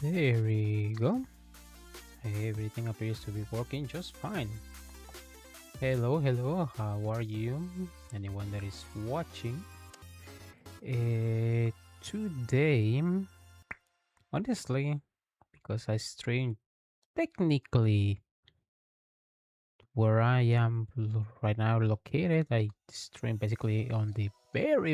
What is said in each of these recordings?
There we go. Everything appears to be working just fine. Hello, hello, how are you? Anyone that is watching? Today, honestly, because I stream technically where I am right now located, I stream basically on the very,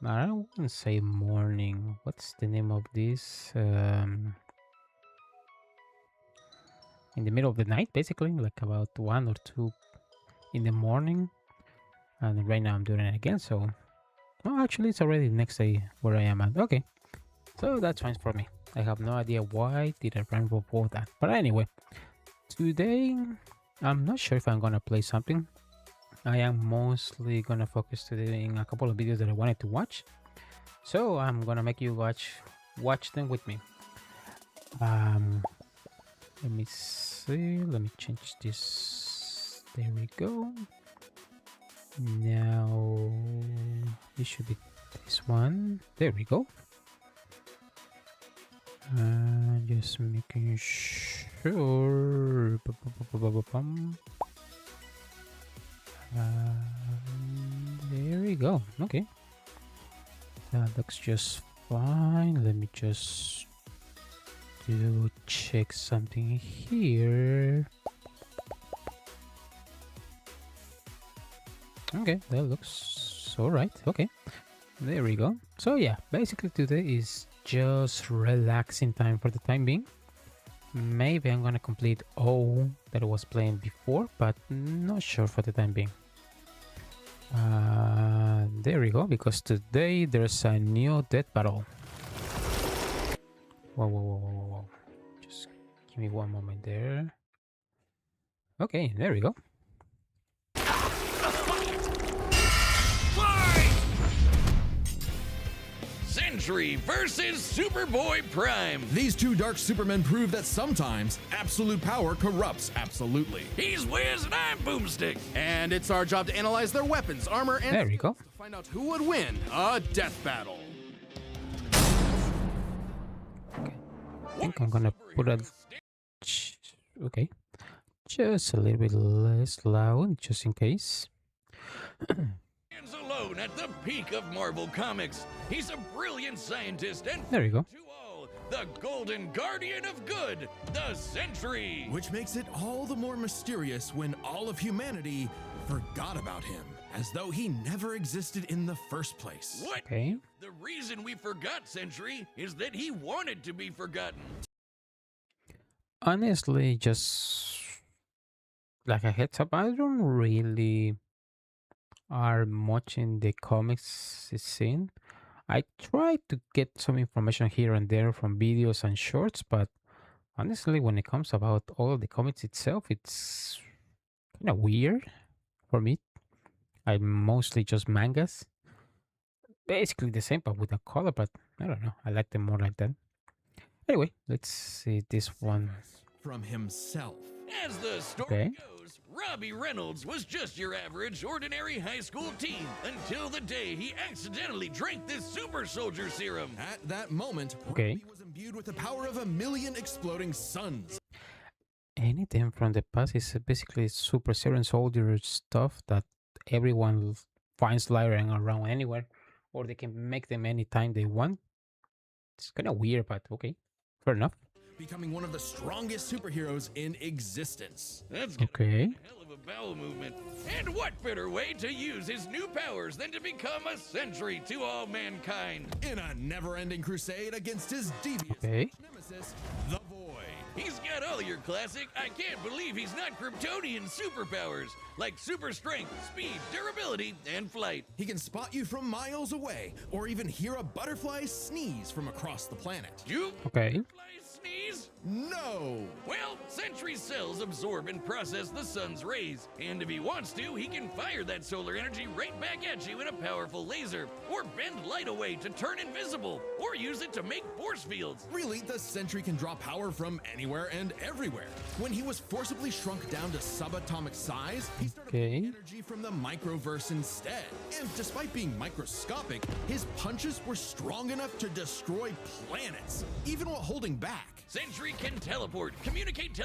I don't want to say morning. What's the name of this? In the middle of the night, basically, like about 1 or 2 in the morning. And right now I'm doing it again, so oh, actually it's already the next day where I am at. Okay, so that's fine for me. I have no idea why did I run before that, but anyway, today I'm not sure if I'm gonna play something. I am mostly gonna focus today in a couple of videos that I wanted to watch, so I'm gonna make you watch them with me. Let me see, let me change this. There we go. Now it should be this one. There we go. Just making sure. There we go. Okay, that looks just fine. Let me just check something here. Okay, that looks all right. Okay, there we go. So yeah, basically today is just relaxing time for the time being. Maybe I'm gonna complete all that I was playing before, but not sure for the time being. There we go, because today there's a new death battle. Whoa. Just give me one moment there. Okay, there we go. Sentry versus Superboy Prime. These two dark supermen prove that sometimes absolute power corrupts absolutely. He's Wiz and I'm Boomstick. And it's our job to analyze their weapons, armor, and There we go. to find out who would win a death battle. I think I'm gonna put a okay, just a little bit less loud, just in case. Stands alone at the peak of Marvel Comics. He's a brilliant scientist and There you go. to all, the Golden Guardian of Good, the Sentry. Which makes it all the more mysterious when all of humanity forgot about him, as though he never existed in the first place. What? Okay. The reason we forgot Sentry is that he wanted to be forgotten. Honestly, just like a heads up, I don't really are much in the comics scene. I try to get some information here and there from videos and shorts, but honestly, when it comes about all of the comics itself, it's kind of weird for me. I mostly just mangas, basically the same, but with a color. But I don't know, I like them more like that. Anyway, let's see this one. From himself. As the story goes, Robbie Reynolds was just your average, ordinary high school teen until the day he accidentally drank this super soldier serum. At that moment, Okay. Robbie was imbued with the power of 1,000,000 exploding suns. Anything from the past is basically super serum soldier stuff that everyone finds lying around anywhere, or they can make them anytime they want. It's kind of weird, but okay, fair enough. Becoming one of the strongest superheroes in existence. That's gonna Okay. be a hell of a bowel movement. And what better way to use his new powers than to become a sentry to all mankind? In a never-ending crusade against his devious Okay. nemesis, the Void. He's got all your classic, I can't believe he's not Kryptonian superpowers, like super strength, speed, durability, and flight. He can spot you from miles away, or even hear a butterfly sneeze from across the planet. You Okay. fly Sneeze! No! Well, Sentry's cells absorb and process the sun's rays, and if he wants to, he can fire that solar energy right back at you in a powerful laser, or bend light away to turn invisible, or use it to make force fields. Really, the Sentry can draw power from anywhere and everywhere. When he was forcibly shrunk down to subatomic size, he started pulling energy from the microverse instead. And despite being microscopic, his punches were strong enough to destroy planets, even while holding back. Sentry can teleport, communicate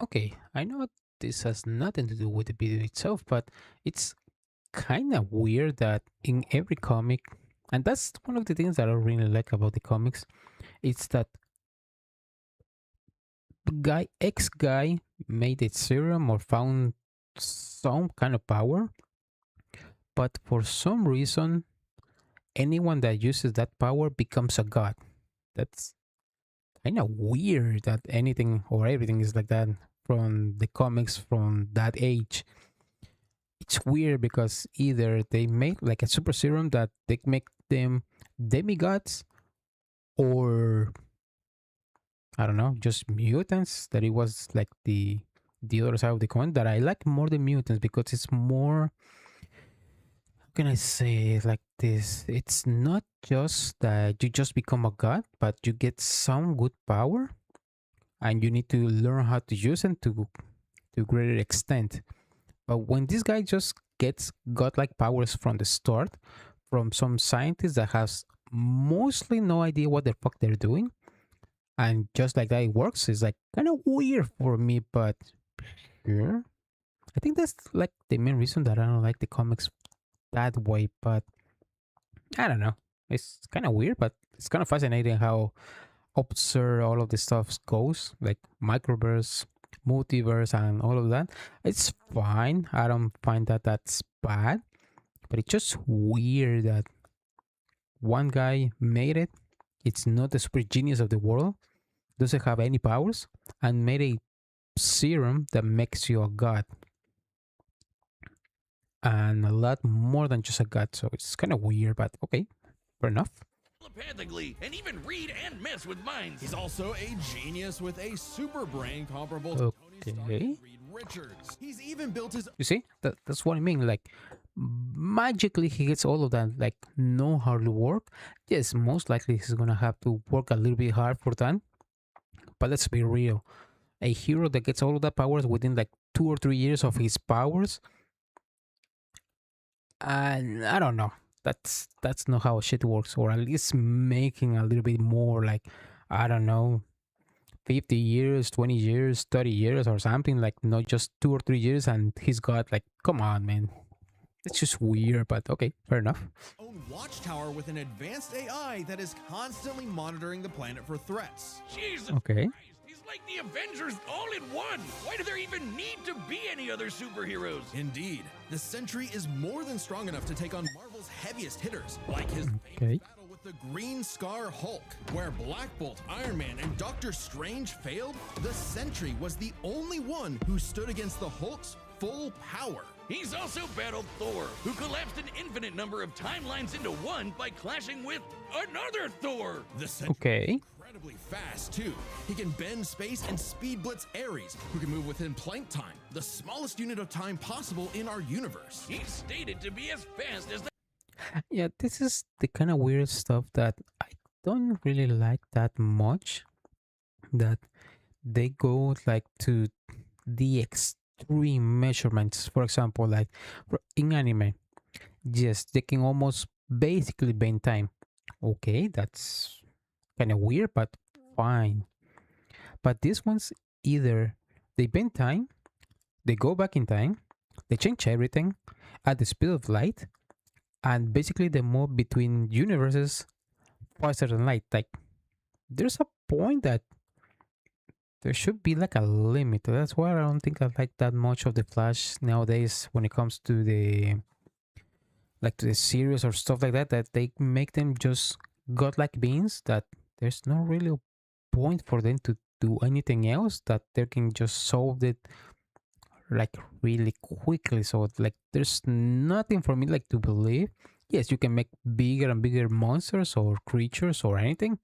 Okay, I know this has nothing to do with the video itself, but it's kind of weird that in every comic, and that's one of the things that I really like about the comics, it's that X guy made a serum or found some kind of power, but for some reason, anyone that uses that power becomes a god. That's kind of weird that anything or everything is like that from the comics from that age. It's weird because either they make like a super serum that they make them demigods, or I don't know, just mutants. That it was like the other side of the coin. That I like more the mutants because it's more, how can I say it like this? It's not just that you just become a god, but you get some good power, and you need to learn how to use them to greater extent. But when this guy just gets godlike powers from the start, from some scientist that has mostly no idea what the fuck they're doing, and just like that it works, is like kind of weird for me. But sure, I think that's like the main reason that I don't like the comics that way. But I don't know, it's kind of weird, but it's kind of fascinating how absurd all of this stuff goes, like microverse, multiverse, and all of that. It's fine. I don't find that that's bad, but it's just weird that one guy made it. It's not the super genius of the world, doesn't have any powers, and made a serum that makes you a god, and a lot more than just a god. So it's kind of weird, but okay, fair enough. telepathically and even read and mess with minds. He's also a genius with a super brain comparable to Tony Stark Okay. and Reed Richards. He's even built his You see, that's what I mean. Like magically, he gets all of that. Like no hard work. Yes, most likely he's gonna have to work a little bit hard for that. But let's be real. A hero that gets all of that powers within like 2 or 3 years of his powers, and I don't know. That's not how shit works. Or at least making a little bit more, like I don't know, 50 years, 20 years, 30 years, or something, like not just 2 or 3 years, and he's got like, come on, man. It's just weird, but okay, fair enough. own watchtower with an advanced AI that is constantly monitoring the planet for threats. Jesus Okay. Christ, he's like the Avengers all in one. Why do there even need to be any other superheroes? Indeed, the Sentry is more than strong enough to take on Marvel's heaviest hitters, like his Okay. famous battle with the Green Scar Hulk. Where Black Bolt, Iron Man, and Doctor Strange failed, the Sentry was the only one who stood against the Hulk's full power. He's also battled Thor, who collapsed an infinite number of timelines into one by clashing with another Thor. The Sentry Okay. is incredibly fast too. He can bend space and speed blitz Ares, who can move within Planck time, the smallest unit of time possible in our universe. He's stated to be as fast as the Yeah, this is the kind of weird stuff that I don't really like that much. That they go like to the extreme measurements. For example, like in anime, yes, they can almost basically bend time. Okay, that's kind of weird, but fine. But these ones, either they bend time, they go back in time, they change everything at the speed of light, and basically they move between universes faster than light. Like there's a point that there should be like a limit. That's why I don't think I like that much of the Flash nowadays when it comes to the series or stuff like that. That they make them just godlike beings. That there's no really point for them to do anything else. That they can just solve it like really quickly. So like there's nothing for me like to believe. Yes, you can make bigger and bigger monsters or creatures or anything,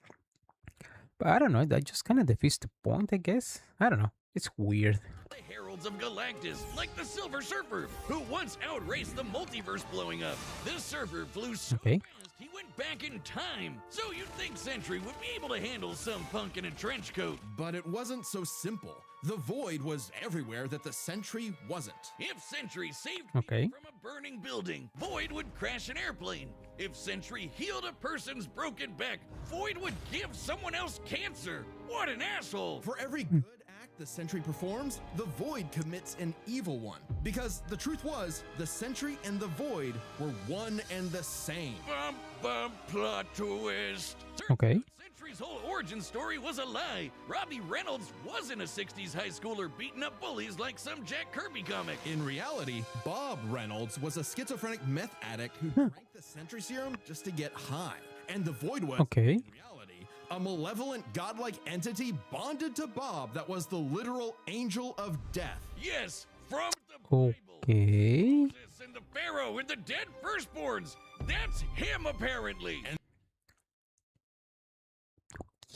But I don't know. That just kind of defeats the point, I guess. I don't know. It's weird. The Heralds of Galactus, like the Silver Surfer, who once outraced the multiverse blowing up. The Surfer flew so Okay. fast he went back in time. So you'd think Sentry would be able to handle some punk in a trench coat. But it wasn't so simple. The Void was everywhere that the Sentry wasn't. If Sentry saved Okay. people from a burning building, Void would crash an airplane. If Sentry healed a person's broken back, Void would give someone else cancer. What an asshole! For every good act the Sentry performs, the Void commits an evil one. Because the truth was, the Sentry and the Void were one and the same. Bum bum plot twist. Okay. Sentry's whole origin story was a lie. Robbie Reynolds wasn't a 60s high schooler beating up bullies like some Jack Kirby comic. In reality, Bob Reynolds was a schizophrenic meth addict who drank the Sentry serum just to get high. And the Void was, Okay. in reality, a malevolent godlike entity bonded to Bob that was the literal angel of death. Yes, from the Bible. Okay. Moses and the Pharaoh and the dead firstborns. That's him, apparently.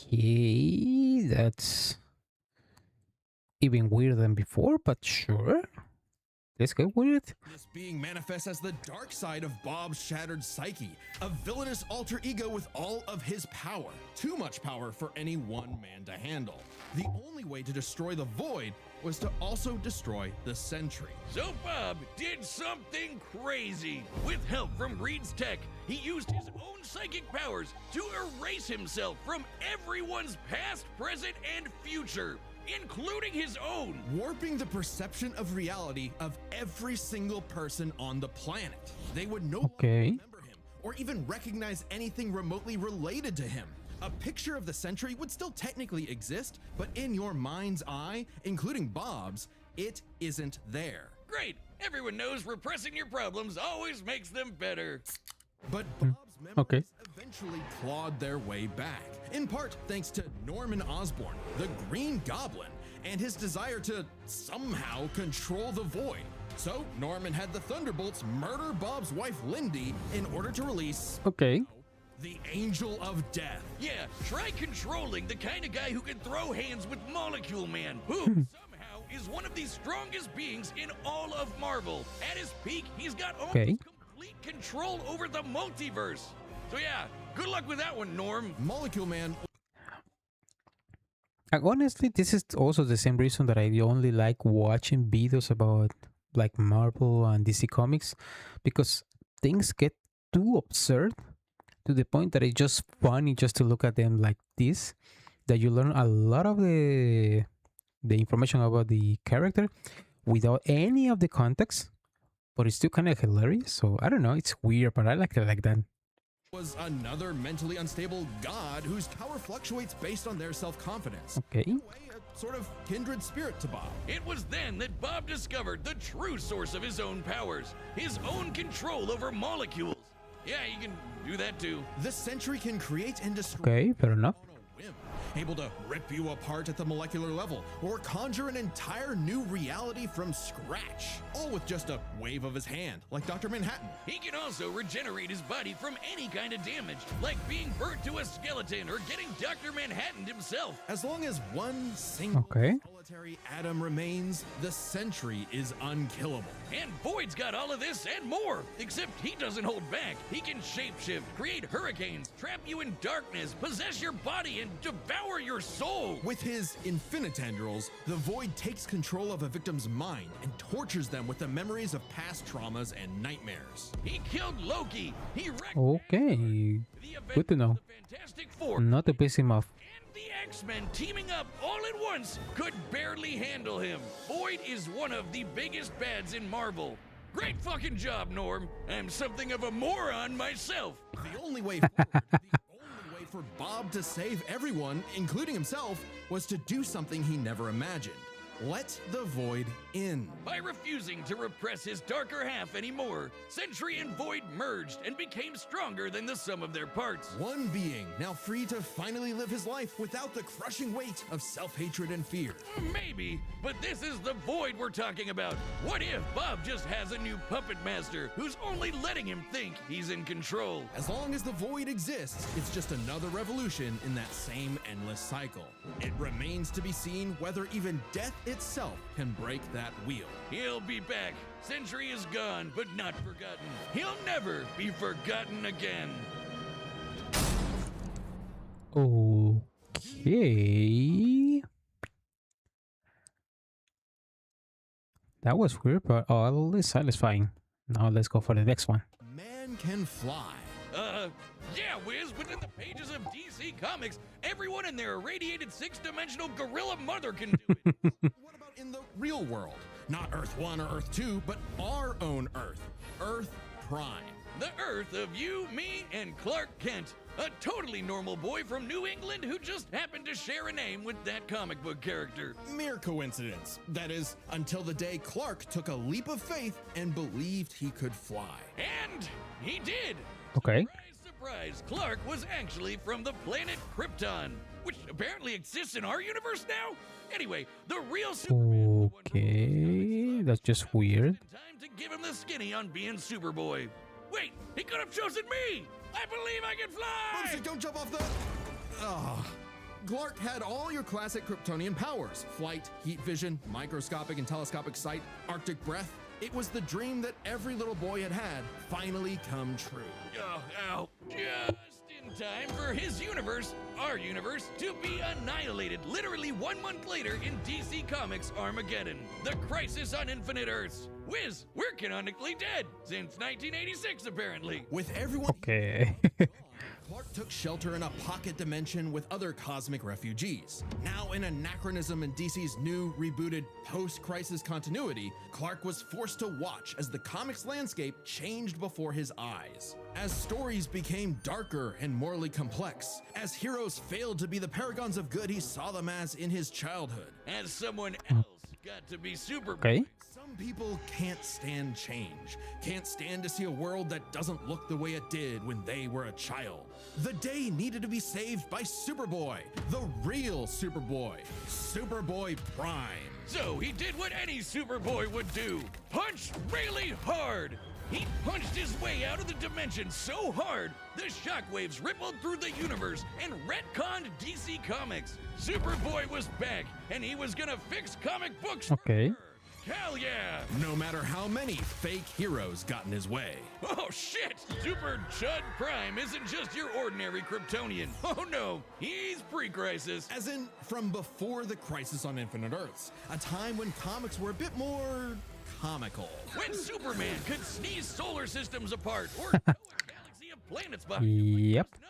Okay. That's even weirder than before, but sure. Let's get weird. This being manifests as the dark side of Bob's shattered psyche, a villainous alter ego with all of his power. Too much power for any one man to handle. The only way to destroy the Void was to also destroy the Sentry. So Bob did something crazy. With help from Reed's tech, he used his own psychic powers to erase himself from everyone's past, present, and future, including his own. Warping the perception of reality of every single person on the planet. They would no longer Okay. remember him or even recognize anything remotely related to him. A picture of the Sentry would still technically exist, but in your mind's eye, including Bob's, it isn't there. Great. Everyone knows repressing your problems always makes them better. But Bob's memories Okay. eventually clawed their way back, in part thanks to Norman Osborn, the Green Goblin, and his desire to somehow control the Void. So Norman had the Thunderbolts murder Bob's wife Lindy in order to release Okay. the Angel of Death. Yeah, try controlling the kind of guy who can throw hands with Molecule Man, who somehow is one of the strongest beings in all of Marvel. At his peak, he's got almost Okay. complete control over the multiverse. So yeah, good luck with that one, Norm. Molecule Man And honestly, this is also the same reason that I only like watching videos about like Marvel and DC Comics, because things get too absurd to the point that it's just funny just to look at them like this, that you learn a lot of the information about the character without any of the context, but it's still kind of hilarious. So I don't know, it's weird, but I like it like that. was another mentally unstable god whose power fluctuates based on their self-confidence. Okay. In a way, a sort of kindred spirit to Bob. It was then that Bob discovered the true source of his own powers, his own control over molecules. Yeah, you can do that too. The Sentry can create and destroy Okay, fair enough. on a whim, able to rip you apart at the molecular level, or conjure an entire new reality from scratch, all with just a wave of his hand, like Dr. Manhattan. He can also regenerate his body from any kind of damage, like being burnt to a skeleton or getting Dr. Manhattan himself. As long as one single Okay. solitary atom remains, the Sentry is unkillable. And Void's got all of this and more, except he doesn't hold back. He can shapeshift, create hurricanes, trap you in darkness, possess your body, and devour your soul. With his infinitendrils, the Void takes control of a victim's mind and tortures them with the memories of past traumas and nightmares. He killed Loki. He wrecked Okay. the Good to know. The Fantastic Four. Not to piss him off. And the X-Men teaming up all at once could barely handle him. Void is one of the biggest bads in Marvel. Great fucking job, Norm. I'm something of a moron myself. The only way forward, the only way for Bob to save everyone, including himself, was to do something he never imagined. Let the Void in. By refusing to repress his darker half anymore, Sentry and Void merged and became stronger than the sum of their parts. One being now free to finally live his life without the crushing weight of self-hatred and fear. Maybe, but this is the Void we're talking about. What if Bob just has a new puppet master who's only letting him think he's in control? As long as the Void exists, it's just another revolution in that same endless cycle. It remains to be seen whether even death itself can break that wheel. He'll be back. Sentry is gone, but not forgotten. He'll never be forgotten again. Okay. That was weird, but oddly satisfying. Now let's go for the next one. Man can fly. Yeah, Wiz, but in the pages of DC Comics, everyone and their irradiated six-dimensional gorilla mother can do it. What about in the real world? Not Earth 1 or Earth 2, but our own Earth. Earth Prime. The Earth of you, me, and Clark Kent. A totally normal boy from New England who just happened to share a name with that comic book character. Mere coincidence. That is, until the day Clark took a leap of faith and believed he could fly. And he did. Okay. Surprise, Clark was actually from the planet Krypton, which apparently exists in our universe now. Anyway, the real Superman. Okay, that's just weird. Time to give him the skinny on being Superboy. Wait, he could have chosen me. I believe I can fly. Boosie, don't jump off the... Ugh. Clark had all your classic Kryptonian powers. Flight, heat vision, microscopic and telescopic sight, Arctic breath. It was the dream that every little boy had finally come true. Oh, ow. Just in time for his universe, our universe, to be annihilated literally 1 month later in DC Comics Armageddon, the Crisis on Infinite Earths. Wiz, we're canonically dead since 1986, apparently. With everyone Okay. Clark took shelter in a pocket dimension with other cosmic refugees. Now an anachronism in DC's new, rebooted, post-crisis continuity, Clark was forced to watch as the comics landscape changed before his eyes. As stories became darker and morally complex, as heroes failed to be the paragons of good he saw them as in his childhood. As someone else got to be Superboy. Okay. Some people can't stand change, can't stand to see a world that doesn't look the way it did when they were a child. The day needed to be saved by Superboy, the real Superboy, Superboy Prime. So he did what any Superboy would do, punch really hard. He punched his way out of the dimension so hard, the shockwaves rippled through the universe and retconned DC Comics. Superboy was back, and he was gonna fix comic books Okay. forever. Hell yeah! No matter how many fake heroes got in his way. Oh shit! Super Chud Prime isn't just your ordinary Kryptonian. Oh no, he's pre-crisis. As in, from before the Crisis on Infinite Earths, a time when comics were a bit more comical. When Superman could sneeze solar systems apart or tow a galaxy of planets behind him like Yep. it was nothing.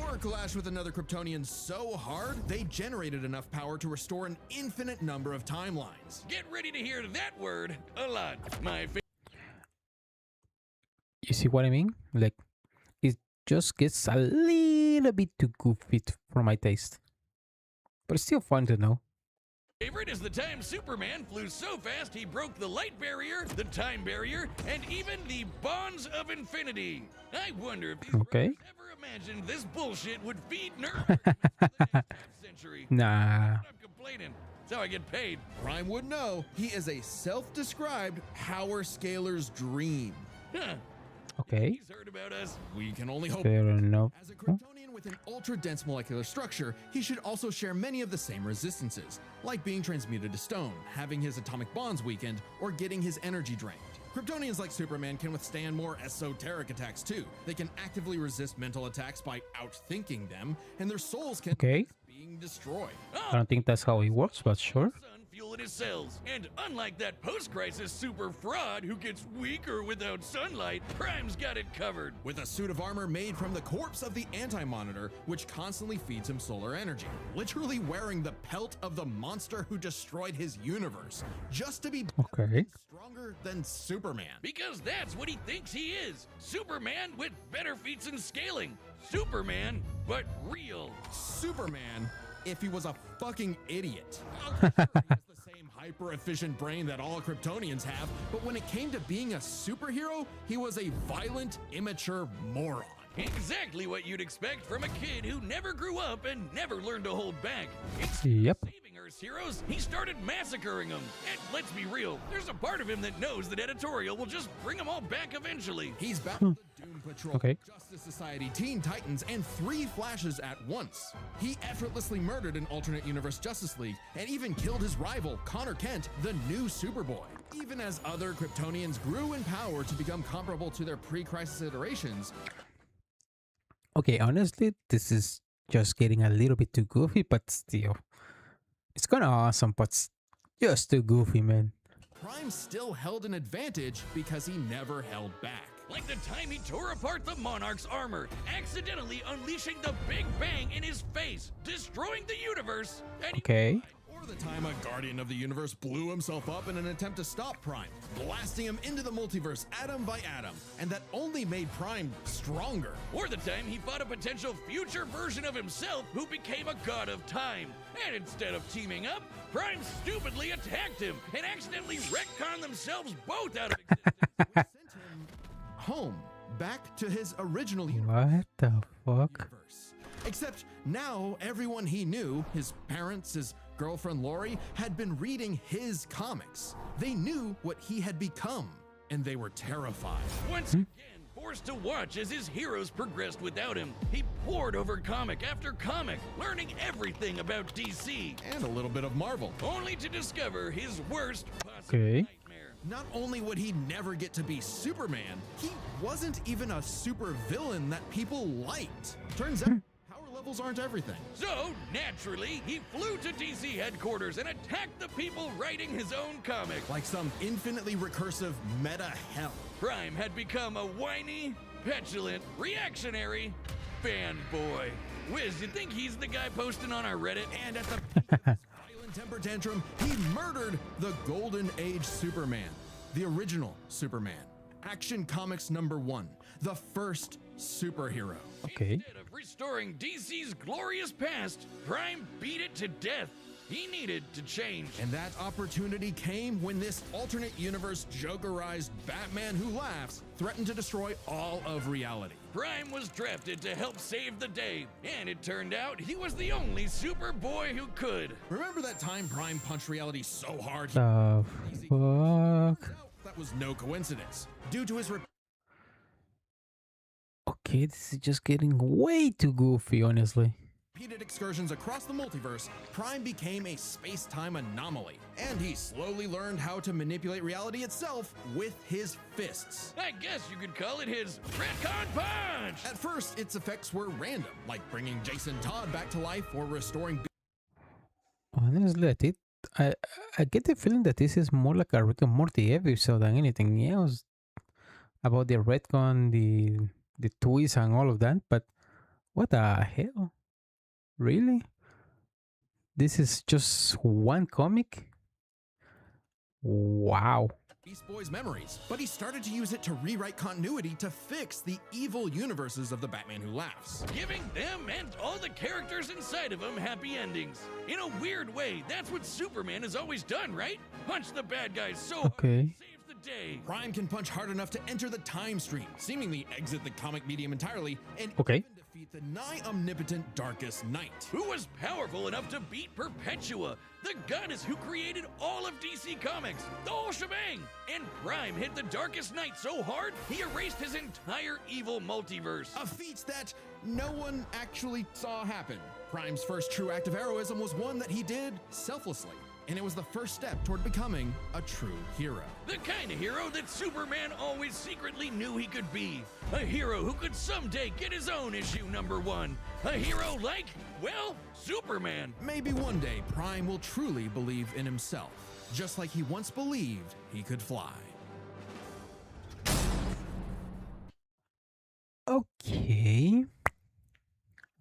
Or clash with another Kryptonian so hard, they generated enough power to restore an infinite number of timelines. Get ready to hear that word a lot. My You see what I mean? Like, it just gets a little bit too goofy for my taste. But it's still fun to know. favorite is the time Superman flew so fast he broke the light barrier, the time barrier, and even the bonds of infinity. I wonder if these Okay. writers ever imagined this bullshit would feed nerds for the next half century. Nah. I'm complaining. That's how I get paid. Prime would know he is a self-described power scaler's dream. Huh. Okay. He's heard about us. We can only hope. Fair enough. As a Kryptonian with an ultra-dense molecular structure, he should also share many of the same resistances, like being transmuted to stone, having his atomic bonds weakened, or getting his energy drained. Kryptonians like Superman can withstand more esoteric attacks too. They can actively resist mental attacks by outthinking them, and their souls can Okay. resist being destroyed. I don't think that's how it works, but sure. Sun fuel in his cells. And unlike that post-crisis super fraud who gets weaker without sunlight, Prime's got it covered. With a suit of armor made from the corpse of the Anti-Monitor, which constantly feeds him solar energy. Literally wearing the pelt of the monster who destroyed his universe, just to be Okay. stronger than Superman. Because that's what he thinks he is. Superman with better feats in scaling. Superman, but real. Superman, if he was a fucking idiot. Sure, he has the same hyper-efficient brain that all Kryptonians have, but when it came to being a superhero, he was a violent, immature moron. Exactly what you'd expect from a kid who never grew up and never learned to hold back. Yep. Saving Earth's heroes, he started massacring them. And let's be real, there's a part of him that knows that editorial will just bring them all back eventually. He's battled the Doom Patrol, Okay. Justice Society, Teen Titans, and 3 Flashes at once. He effortlessly murdered an alternate universe Justice League and even killed his rival, Connor Kent, the new Superboy. Even as other Kryptonians grew in power to become comparable to their pre-crisis iterations, Okay, honestly, this is just getting a little bit too goofy, but still. It's kind of awesome, but just too goofy, man. Prime still held an advantage because he never held back. Like the time he tore apart the Monarch's armor, accidentally unleashing the Big Bang in his face, destroying the universe. And Okay. Or the time a Guardian of the Universe blew himself up in an attempt to stop Prime, blasting him into the multiverse atom by atom, and that only made Prime stronger. Or the time he fought a potential future version of himself who became a god of time. And instead of teaming up, Prime stupidly attacked him and accidentally retconned themselves both out of existence. Which sent him home, back to his original What the fuck? universe. Except now everyone he knew, his parents, his girlfriend Lori, had been reading his comics. They knew what he had become, and they were terrified. Once again, forced to watch as his heroes progressed without him, he pored over comic after comic, learning everything about DC, And a little bit of Marvel. only to discover his worst possible Okay. nightmare. Not only would he never get to be Superman, he wasn't even a super villain that people liked. Turns out, power levels aren't everything. So, naturally, he flew to DC headquarters and attacked the people writing his own comic. Like some infinitely recursive meta hell. Prime had become a whiny, petulant, reactionary fanboy. Wiz, you think he's the guy posting on our Reddit? And at the peak of his violent temper tantrum, he murdered the Golden Age Superman, the original Superman. Action Comics #1, the first superhero. Okay. Instead of restoring DC's glorious past, Prime beat it to death. He needed to change. And that opportunity came when this alternate universe Jokerized Batman Who Laughs threatened to destroy all of reality. Prime was drafted to help save the day, and it turned out he was the only Superboy who could. Remember that time Prime punched reality so hard? The fuck? That was no coincidence. Due to his Okay, this is just getting way too goofy, honestly. repeated excursions across the multiverse, Prime became a space-time anomaly, and he slowly learned how to manipulate reality itself with his fists. I guess you could call it his retcon punch! At first, its effects were random, like bringing Jason Todd back to life or restoring Honestly, I get the feeling that this is more like a Rick and Morty episode than anything else about the retcon, the twists and all of that. But what the hell? Really? This is just one comic? Wow. Beast Boy's memories, but he started to use it to rewrite continuity to fix the evil universes of the Batman Who Laughs. Giving them and all the characters inside of them happy endings. In a weird way, that's what Superman has always done, right? Punch the bad guys so hard Okay. it saves the day. Prime can punch hard enough to enter the time stream, seemingly exit the comic medium entirely, and Okay. even defeat the nigh omnipotent Darkest Knight. Who was powerful enough to beat Perpetua, the goddess who created all of DC Comics, the whole shebang. And Prime hit the Darkest Knight so hard, he erased his entire evil multiverse. A feat that no one actually saw happen. Prime's first true act of heroism was one that he did selflessly, and it was the first step toward becoming a true hero. The kind of hero that Superman always secretly knew he could be. A hero who could someday get his own issue #1. A hero like, well, Superman. Maybe one day Prime will truly believe in himself, just like he once believed he could fly. Okay.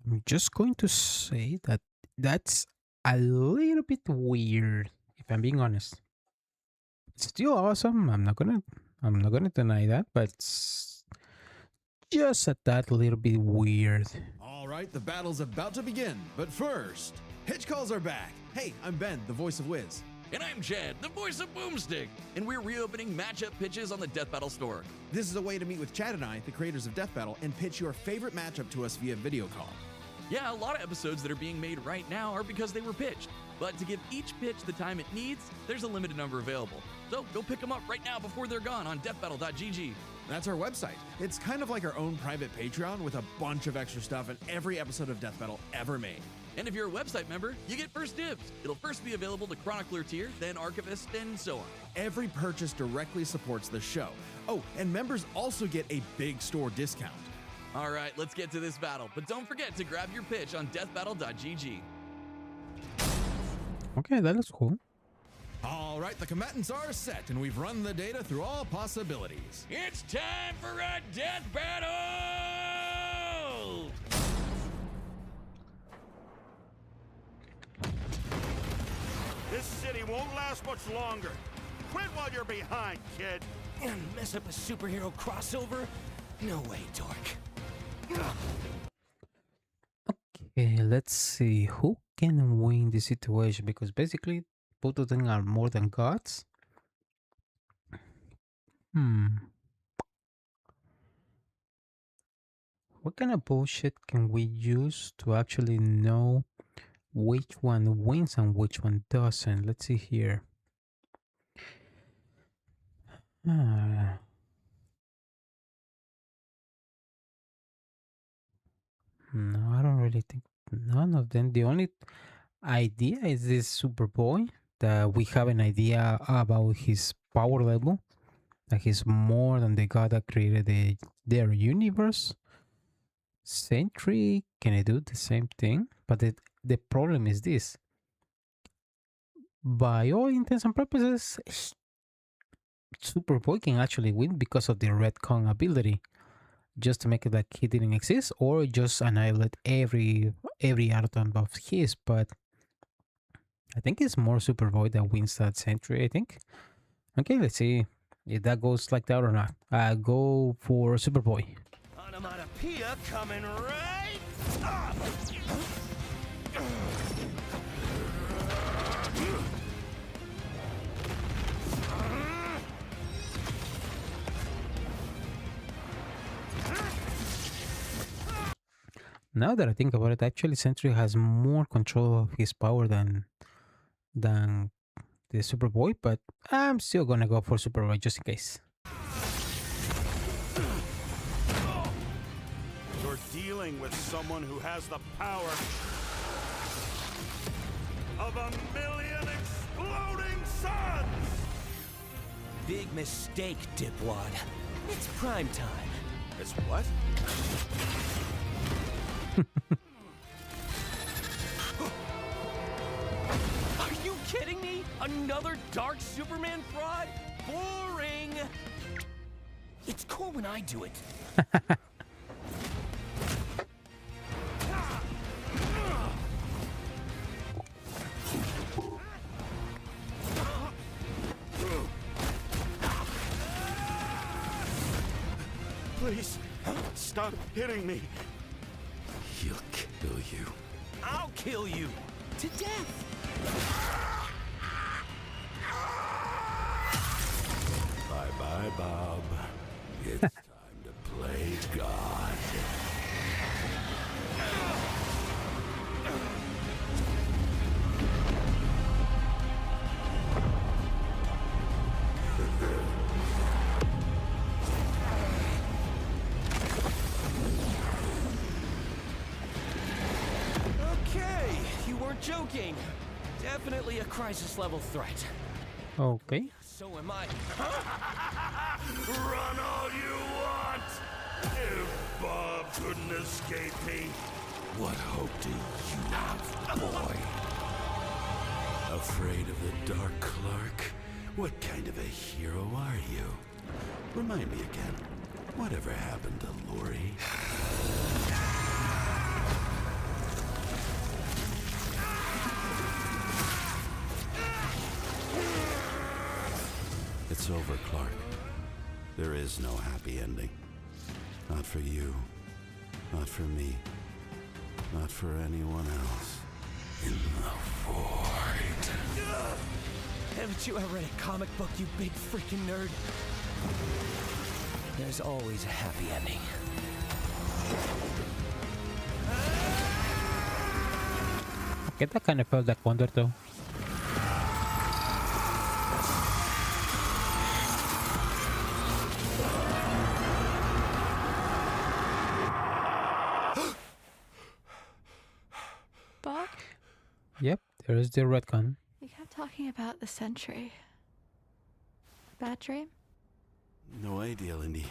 I'm just going to say that that's a little bit weird, if I'm being honest. It's still awesome. I'm not gonna deny that, but it's just a that little bit weird. All right, the battle's about to begin, but first, Hitch calls are back. Hey, I'm Ben, the voice of Wiz. And I'm Chad, the voice of Boomstick, and we're reopening matchup pitches on the Death Battle store. This is a way to meet with Chad and I, the creators of Death Battle, and pitch your favorite matchup to us via video call. Yeah, a lot of episodes that are being made right now are because they were pitched. But to give each pitch the time it needs, there's a limited number available. So go pick them up right now before they're gone on deathbattle.gg. That's our website. It's kind of like our own private Patreon with a bunch of extra stuff in every episode of Death Battle ever made. And if you're a website member, you get first dibs. It'll first be available to Chronicler tier, then Archivist, and so on. Every purchase directly supports the show. Oh, and members also get a big store discount. All right, let's get to this battle. But don't forget to grab your pitch on deathbattle.gg. Okay, that looks cool. All right, the combatants are set, and we've run the data through all possibilities. It's time for a death battle! This city won't last much longer. Quit while you're behind, kid. And mess up a superhero crossover? No way, dork. Okay, let's see who can win the situation, because basically both of them are more than gods. What kind of bullshit can we use to actually know which one wins and which one doesn't? Let's see here. No, I don't really think none of them. The only idea is this Superboy, that we have an idea about his power level, that he's more than the god that created their universe. Sentry can do the same thing, but the problem is this: by all intents and purposes, Superboy can actually win because of the retcon ability, just to make it like he didn't exist, or just annihilate every atom of his. But I think it's more Superboy that wins that Sentry, I think. Okay, let's see if that goes like that or not. Go for Superboy. Onomatopoeia coming right up! Now that I think about it, actually Sentry has more control of his power than the Superboy, but I'm still gonna go for Superboy just in case. You're dealing with someone who has the power of 1,000,000 exploding suns! Big mistake, dipwad. It's prime time. It's what? Are you kidding me? Another Dark Superman fraud? Boring! It's cool when I do it. Please, stop hitting me. He'll kill you. I'll kill you. To death. Bye-bye, Bob. It's time to play God. Okay, you weren't joking. Definitely a crisis level threat. Okay. So am I. Run all you want! If Bob couldn't escape me. What hope do you have, boy? Afraid of the Dark Clark? What kind of a hero are you? Remind me again, whatever happened to Lori? It's over, Clark. There is no happy ending. Not for you. Not for me. Not for anyone else. In the void. Haven't you ever read a comic book, you big freaking nerd? There's always a happy ending. Okay, that kind of felt like Wonder though. Bob, Yep, there is the retcon. you kept talking about the Sentry. Bad dream? No idea, Lindy.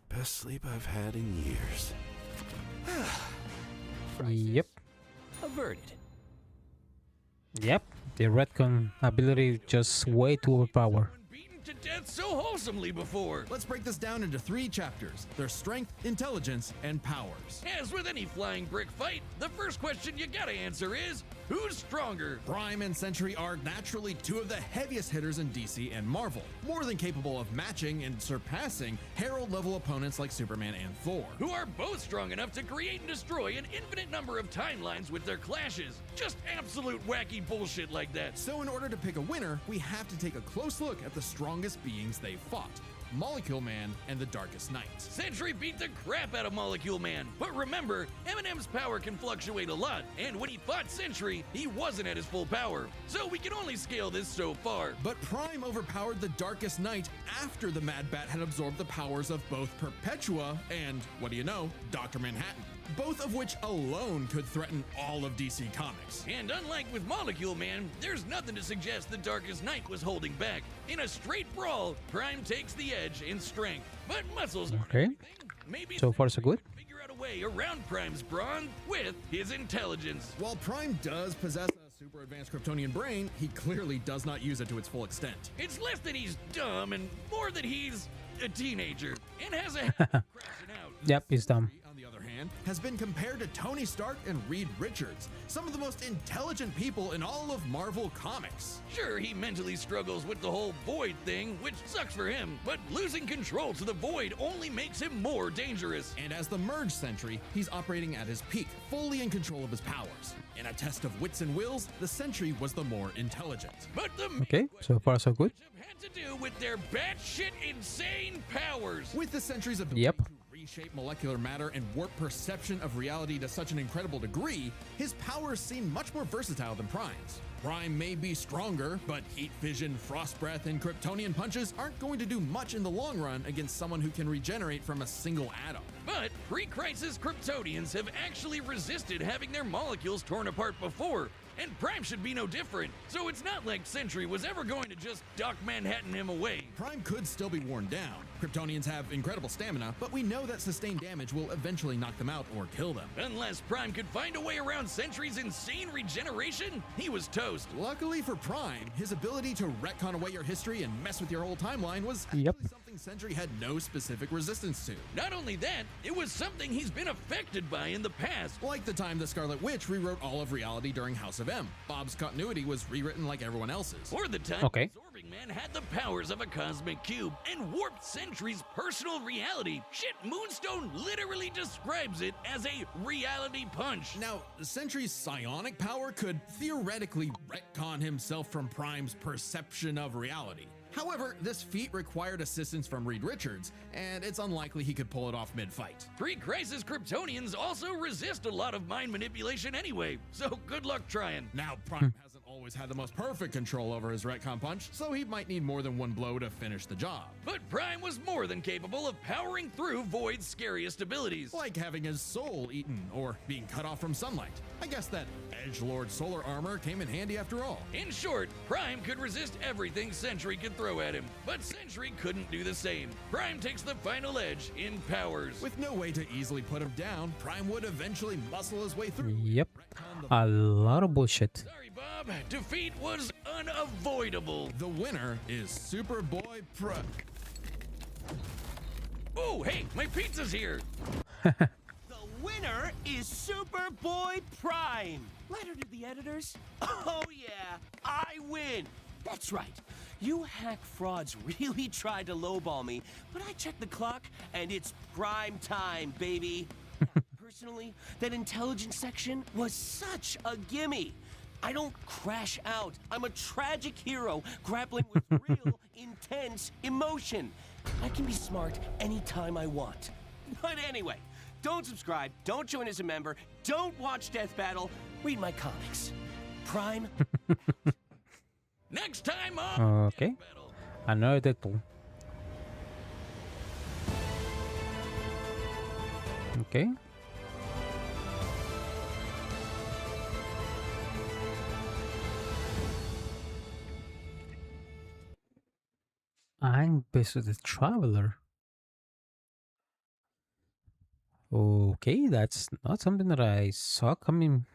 Best sleep I've had in years. Yep, Averted. yep, the retcon ability just way too overpowered. Beaten to death so wholesomely before. Let's break this down into 3 chapters: their strength, intelligence, and powers. As with any flying brick fight, the first question you gotta answer is, who's stronger? Prime and Sentry are naturally 2 of the heaviest hitters in DC and Marvel, more than capable of matching and surpassing Herald-level opponents like Superman and Thor. Who are both strong enough to create and destroy an infinite number of timelines with their clashes. Just absolute wacky bullshit like that. So in order to pick a winner, we have to take a close look at the strongest beings they fought: Molecule Man and the Darkest Knight. Sentry beat the crap out of Molecule Man, but remember, Eminem's power can fluctuate a lot, and when he fought Sentry, he wasn't at his full power. So we can only scale this so far. But Prime overpowered the Darkest Knight after the Mad Bat had absorbed the powers of both Perpetua and, what do you know, Dr. Manhattan, both of which alone could threaten all of DC Comics. And unlike with Molecule Man, there's nothing to suggest the Darkest Knight was holding back. In a straight brawl, Prime takes the edge in strength, but muscles aren't Okay. everything. Maybe So far so good. figure out a way around Prime's brawn with his intelligence. While Prime does possess a super advanced Kryptonian brain, he clearly does not use it to its full extent. It's less that he's dumb and more that he's a teenager and has a habit of crashing out. Yep, it's dumb. On the other hand, has been compared to Tony Stark and Reed Richards, some of the most intelligent people in all of Marvel Comics. Sure, he mentally struggles with the whole Void thing, which sucks for him, but losing control to the Void only makes him more dangerous. And as the Merge Sentry, he's operating at his peak, fully in control of his powers. In a test of wits and wills, the Sentry was the more intelligent. But the main Okay, so far so good. questions have had to do with their batshit insane powers. With the Sentry's ability Yep. to reshape molecular matter and warp perception of reality to such an incredible degree, his powers seem much more versatile than Prime's. Prime may be stronger, but heat vision, frost breath, and Kryptonian punches aren't going to do much in the long run against someone who can regenerate from a single atom. But pre-crisis Kryptonians have actually resisted having their molecules torn apart before, and Prime should be no different. So it's not like Sentry was ever going to just Doc Manhattan him away. Prime could still be worn down. Kryptonians have incredible stamina, but we know that sustained damage will eventually knock them out or kill them. Unless Prime could find a way around Sentry's insane regeneration, he was toast. Luckily for Prime, his ability to retcon away your history and mess with your whole timeline was actually Yep. something Sentry had no specific resistance to. Not only that, it was something he's been affected by in the past. Like the time the Scarlet Witch rewrote all of reality during House of M. Bob's continuity was rewritten like everyone else's. Or the time Okay. Absorbing Man had the powers of a cosmic cube and warped Sentry's personal reality. Shit, Moonstone literally describes it as a reality punch. Now, Sentry's psionic power could theoretically retcon himself from Prime's perception of reality. However, this feat required assistance from Reed Richards, and it's unlikely he could pull it off mid-fight. Pre-crisis Kryptonians also resist a lot of mind manipulation anyway, so good luck trying. Now, Prime hasn't always had the most perfect control over his retcon punch, so he might need more than one blow to finish the job. But Prime was more than capable of powering through Void's scariest abilities. Like having his soul eaten or being cut off from sunlight. I guess that Edgelord solar armor came in handy after all. In short, Prime could resist everything Sentry could throw at him, but Sentry couldn't do the same. Prime takes the final edge in powers. With no way to easily put him down, Prime would eventually muscle his way through. Yep. Retcon the A lot of bullshit. Sorry, Bob. Defeat was unavoidable. The winner is Superboy Pro. Oh, hey, my pizza's here. The winner is Superboy Prime. Letter to the editors. Oh yeah, I win. That's right. You hack frauds really tried to lowball me, but I checked the clock and it's prime time, baby. Personally, that intelligence section was such a gimme. I don't crash out. I'm a tragic hero grappling with real, intense emotion. I can be smart anytime I want. But anyway, don't subscribe, don't join as a member, don't watch Death Battle, read my comics. Prime. Next time on Okay. Death Battle. Another Deadpool. Okay. I'm Beso the Traveler. Okay, that's not something that I saw coming.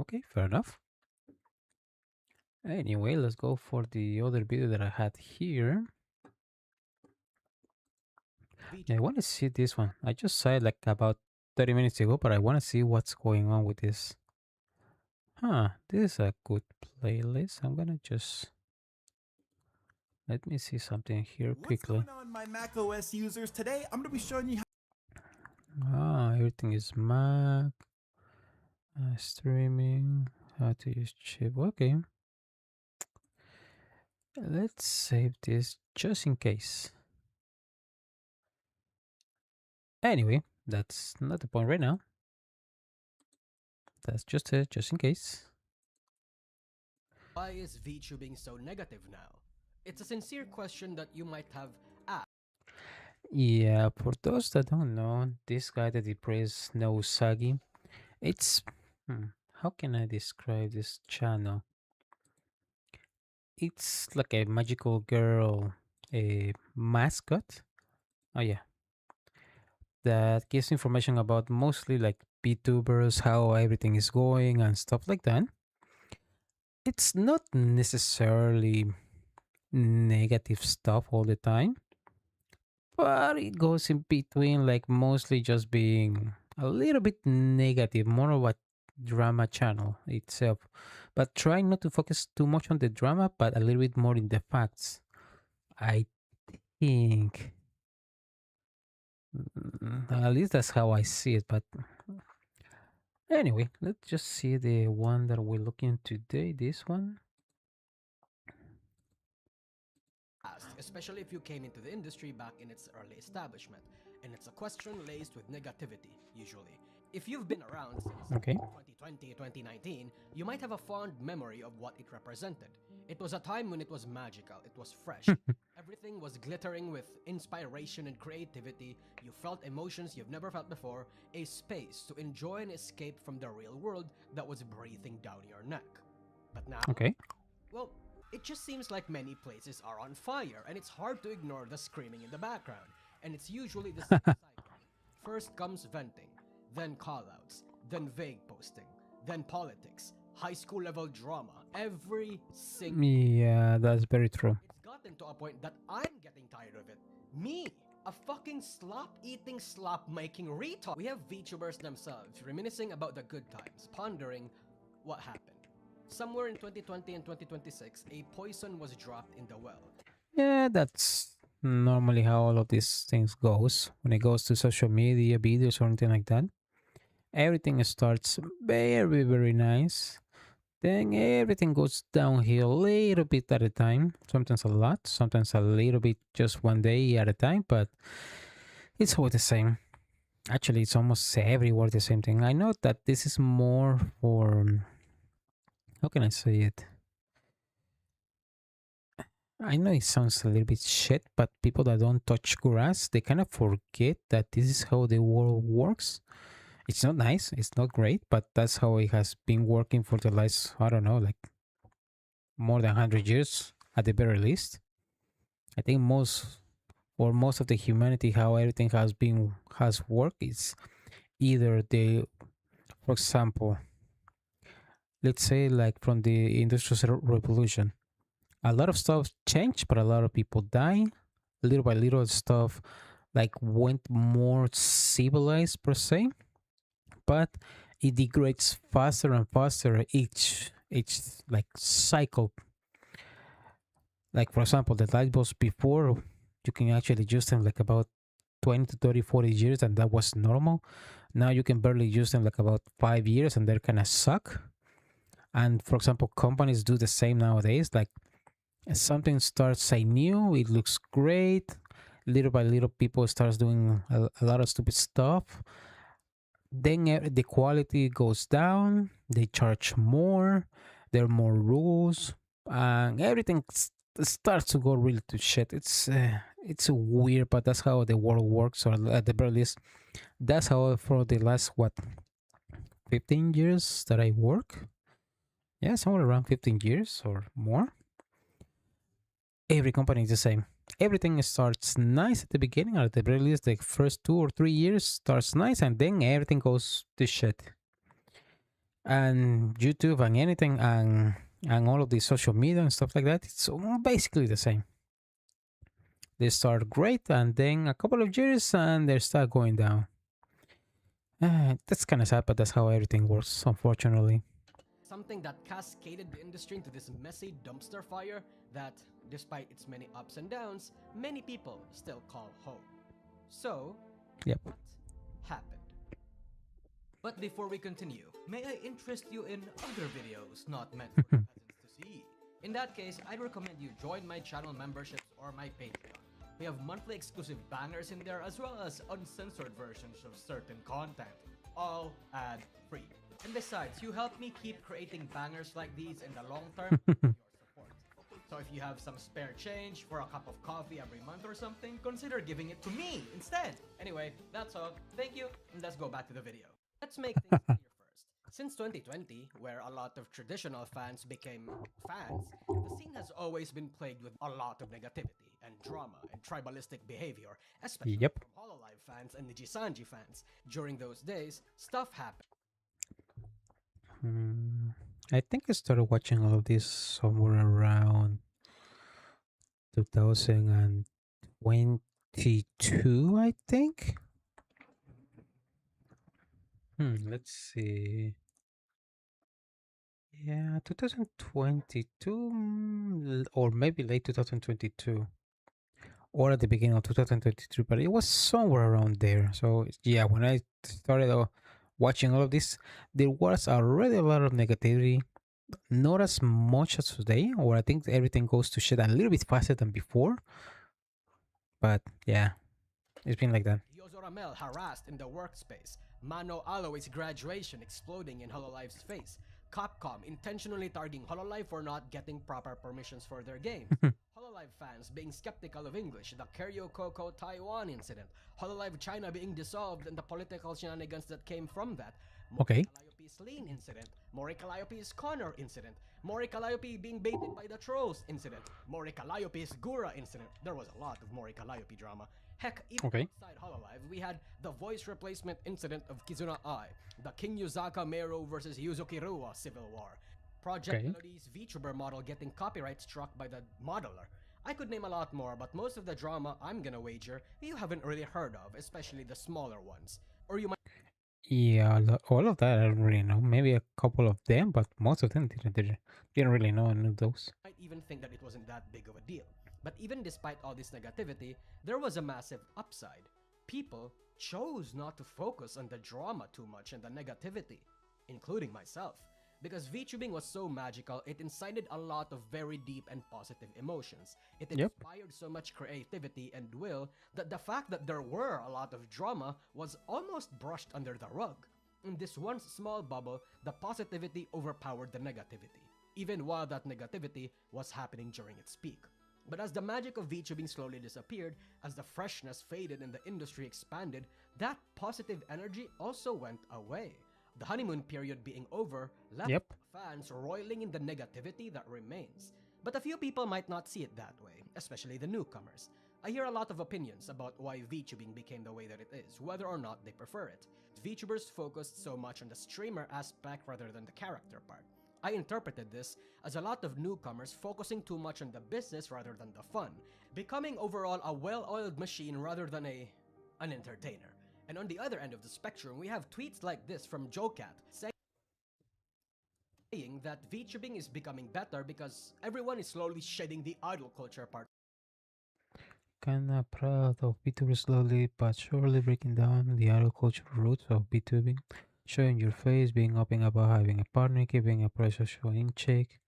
Okay, fair enough. Anyway, let's go for the other video that I had here. I want to see this one. I just saw it like about 30 minutes ago, but I want to see what's going on with this. Huh, this is a good playlist. I'm gonna just... Let me see something here quickly. What's going on, my Mac OS users? Today, I'm going to be showing you Everything is Mac. Streaming. How to use chip. Okay. Let's save this just in case. Anyway, that's not the point right now. That's just it, just in case. Why is VTubing so negative now? It's a sincere question that you might have asked. Yeah, for those that don't know, this guy that he prays No Usagi, it's... how can I describe this channel? It's like a magical girl, a mascot. Oh yeah. That gives information about mostly like VTubers, how everything is going and stuff like that. It's not necessarily negative stuff all the time, but it goes in between, like mostly just being a little bit negative, more of a drama channel itself, but trying not to focus too much on the drama, but a little bit more in the facts. I think at least that's how I see it. But anyway, let's just see the one that we're looking today. This one. Especially if you came into the industry back in its early establishment, and it's a question laced with negativity, usually. If you've been around since 2020, 2019, you might have a fond memory of what it represented. It was a time when it was magical, it was fresh. Everything was glittering with inspiration and creativity. You felt emotions you've never felt before, a space to enjoy and escape from the real world that was breathing down your neck. But now, well, it just seems like many places are on fire, and it's hard to ignore the screaming in the background. And it's usually the same cycle. First comes venting, then callouts, then vague posting, then politics, high school level drama, every single... Yeah, that's very true. It's gotten to a point that I'm getting tired of it. Me, a fucking slop-eating, slop-making retard. We have VTubers themselves reminiscing about the good times, pondering what happened. Somewhere in 2020 and 2026, a poison was dropped in the well. Yeah, that's normally how all of these things goes. When it goes to social media, videos or anything like that, everything starts very, very nice. Then everything goes downhill a little bit at a time. Sometimes a lot, sometimes a little bit just one day at a time, but it's always the same. Actually, it's almost everywhere the same thing. I know that this is more for... how can I say it? I know it sounds a little bit shit, but people that don't touch grass, they kind of forget that this is how the world works. It's not nice, it's not great, but that's how it has been working for the last, I don't know, like more than 100 years at the very least. I think most of the humanity, how everything has worked is either for example, let's say like from the Industrial Revolution, a lot of stuff changed, but a lot of people die. Little by little, stuff like went more civilized per se, but it degrades faster and faster each like cycle. Like for example, the light bulbs before, you can actually use them like about 20 to 30, 40 years, and that was normal. Now you can barely use them like about 5 years, and they're kind of suck. And for example, companies do the same nowadays. Like something starts say new, it looks great. Little by little, people starts doing a lot of stupid stuff. Then the quality goes down. They charge more. There are more rules, and everything starts to go really to shit. It's weird, but that's how the world works. Or at the very least, that's how for the last what 15 years that I work. Yeah, somewhere around 15 years or more. Every company is the same. Everything starts nice at the beginning, or at the very least, the first 2 or 3 years starts nice, and then everything goes to shit. And YouTube and anything, and all of the social media and stuff like that, it's basically the same. They start great, and then a couple of years, and they start going down. That's kind of sad, but that's how everything works, unfortunately. Something that cascaded the industry into this messy dumpster fire that, despite its many ups and downs, many people still call home. So, Yep. what happened? But before we continue, may I interest you in other videos not meant for the peasants to see? In that case, I'd recommend you join my channel memberships or my Patreon. We have monthly exclusive bangers in there as well as uncensored versions of certain content, all ad-free. And besides, you help me keep creating bangers like these in the long term with your support. So if you have some spare change for a cup of coffee every month or something, consider giving it to me instead. Anyway, that's all. Thank you, and let's go back to the video. Let's make things clear first. Since 2020, where a lot of traditional fans became fans, the scene has always been plagued with a lot of negativity and drama and tribalistic behavior, especially Yep. from Hololive fans and Nijisanji fans. During those days, stuff happened. I think I started watching all of this somewhere around 2022, I think. Let's see. Yeah, 2022, or maybe late 2022, or at the beginning of 2023, but it was somewhere around there. So yeah, when I started watching all of this, there was already a lot of negativity. Not as much as today, or I think everything goes to shit a little bit faster than before. But yeah, it's been like that. Yozoramel harassed in the workspace, Mano Aloe's graduation exploding in Hololive's face, Capcom intentionally targeting Hololive for not getting proper permissions for their games, Hololive fans being skeptical of English, the Keryo Coco Taiwan incident, Hololive China being dissolved and the political shenanigans that came from that, Okay. Caliope's Lean incident, Mori Caliope's Connor incident, Mori Calliope being baited by the trolls incident, Mori Calliope's Gura incident. There was a lot of Mori Calliope drama. Heck, even Okay. outside Hololive, we had the voice replacement incident of Kizuna Ai, the King Yuzaka Meru versus Yuzuki Rua civil war, Project Okay. Melody's VTuber model getting copyright struck by the modeler. I could name a lot more, but most of the drama I'm gonna wager you haven't really heard of, especially the smaller ones. Or you might Yeah, all of that I don't really know. Maybe a couple of them, but most of them didn't really know any of those. might even think that it wasn't that big of a deal. But even despite all this negativity, there was a massive upside. People chose not to focus on the drama too much and the negativity, including myself. Because VTubing was so magical, it incited a lot of very deep and positive emotions. It Yep. inspired so much creativity and will that the fact that there were a lot of drama was almost brushed under the rug. In this once small bubble, the positivity overpowered the negativity, even while that negativity was happening during its peak. But as the magic of VTubing slowly disappeared, as the freshness faded and the industry expanded, that positive energy also went away. The honeymoon period being over left Yep. fans roiling in the negativity that remains. But a few people might not see it that way, especially the newcomers. I hear a lot of opinions about why VTubing became the way that it is, whether or not they prefer it. VTubers focused so much on the streamer aspect rather than the character part. I interpreted this as a lot of newcomers focusing too much on the business rather than the fun, becoming overall a well-oiled machine rather than an entertainer. And on the other end of the spectrum, we have tweets like this from Jocat saying that VTubing is becoming better because everyone is slowly shedding the idol culture part. Kinda proud of VTubers slowly but surely breaking down the idol culture roots of VTubing. showing your face, being open about having a partner, keeping a social in check,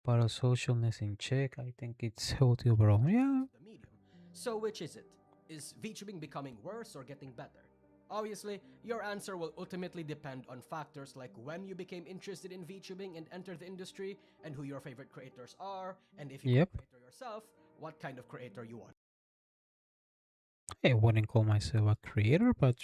parasocialness in check. I think it's healthy overall. Yeah. The medium. So which is it? Is VTubing becoming worse or getting better? Obviously, your answer will ultimately depend on factors like when you became interested in VTubing and entered the industry, and who your favorite creators are, and if you are a Yep. creator yourself, what kind of creator you want I wouldn't call myself a creator, but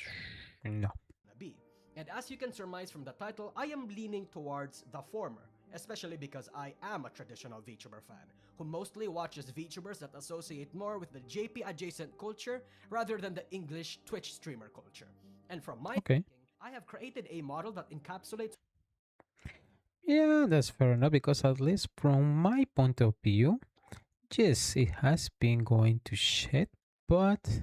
no. to be. And as you can surmise from the title, I am leaning towards the former, especially because I am a traditional VTuber fan who mostly watches VTubers that associate more with the JP adjacent culture rather than the English Twitch streamer culture. And from my Okay. thinking, I have created a model that encapsulates Yeah, that's fair enough because at least from my point of view, yes, it has been going to shit, but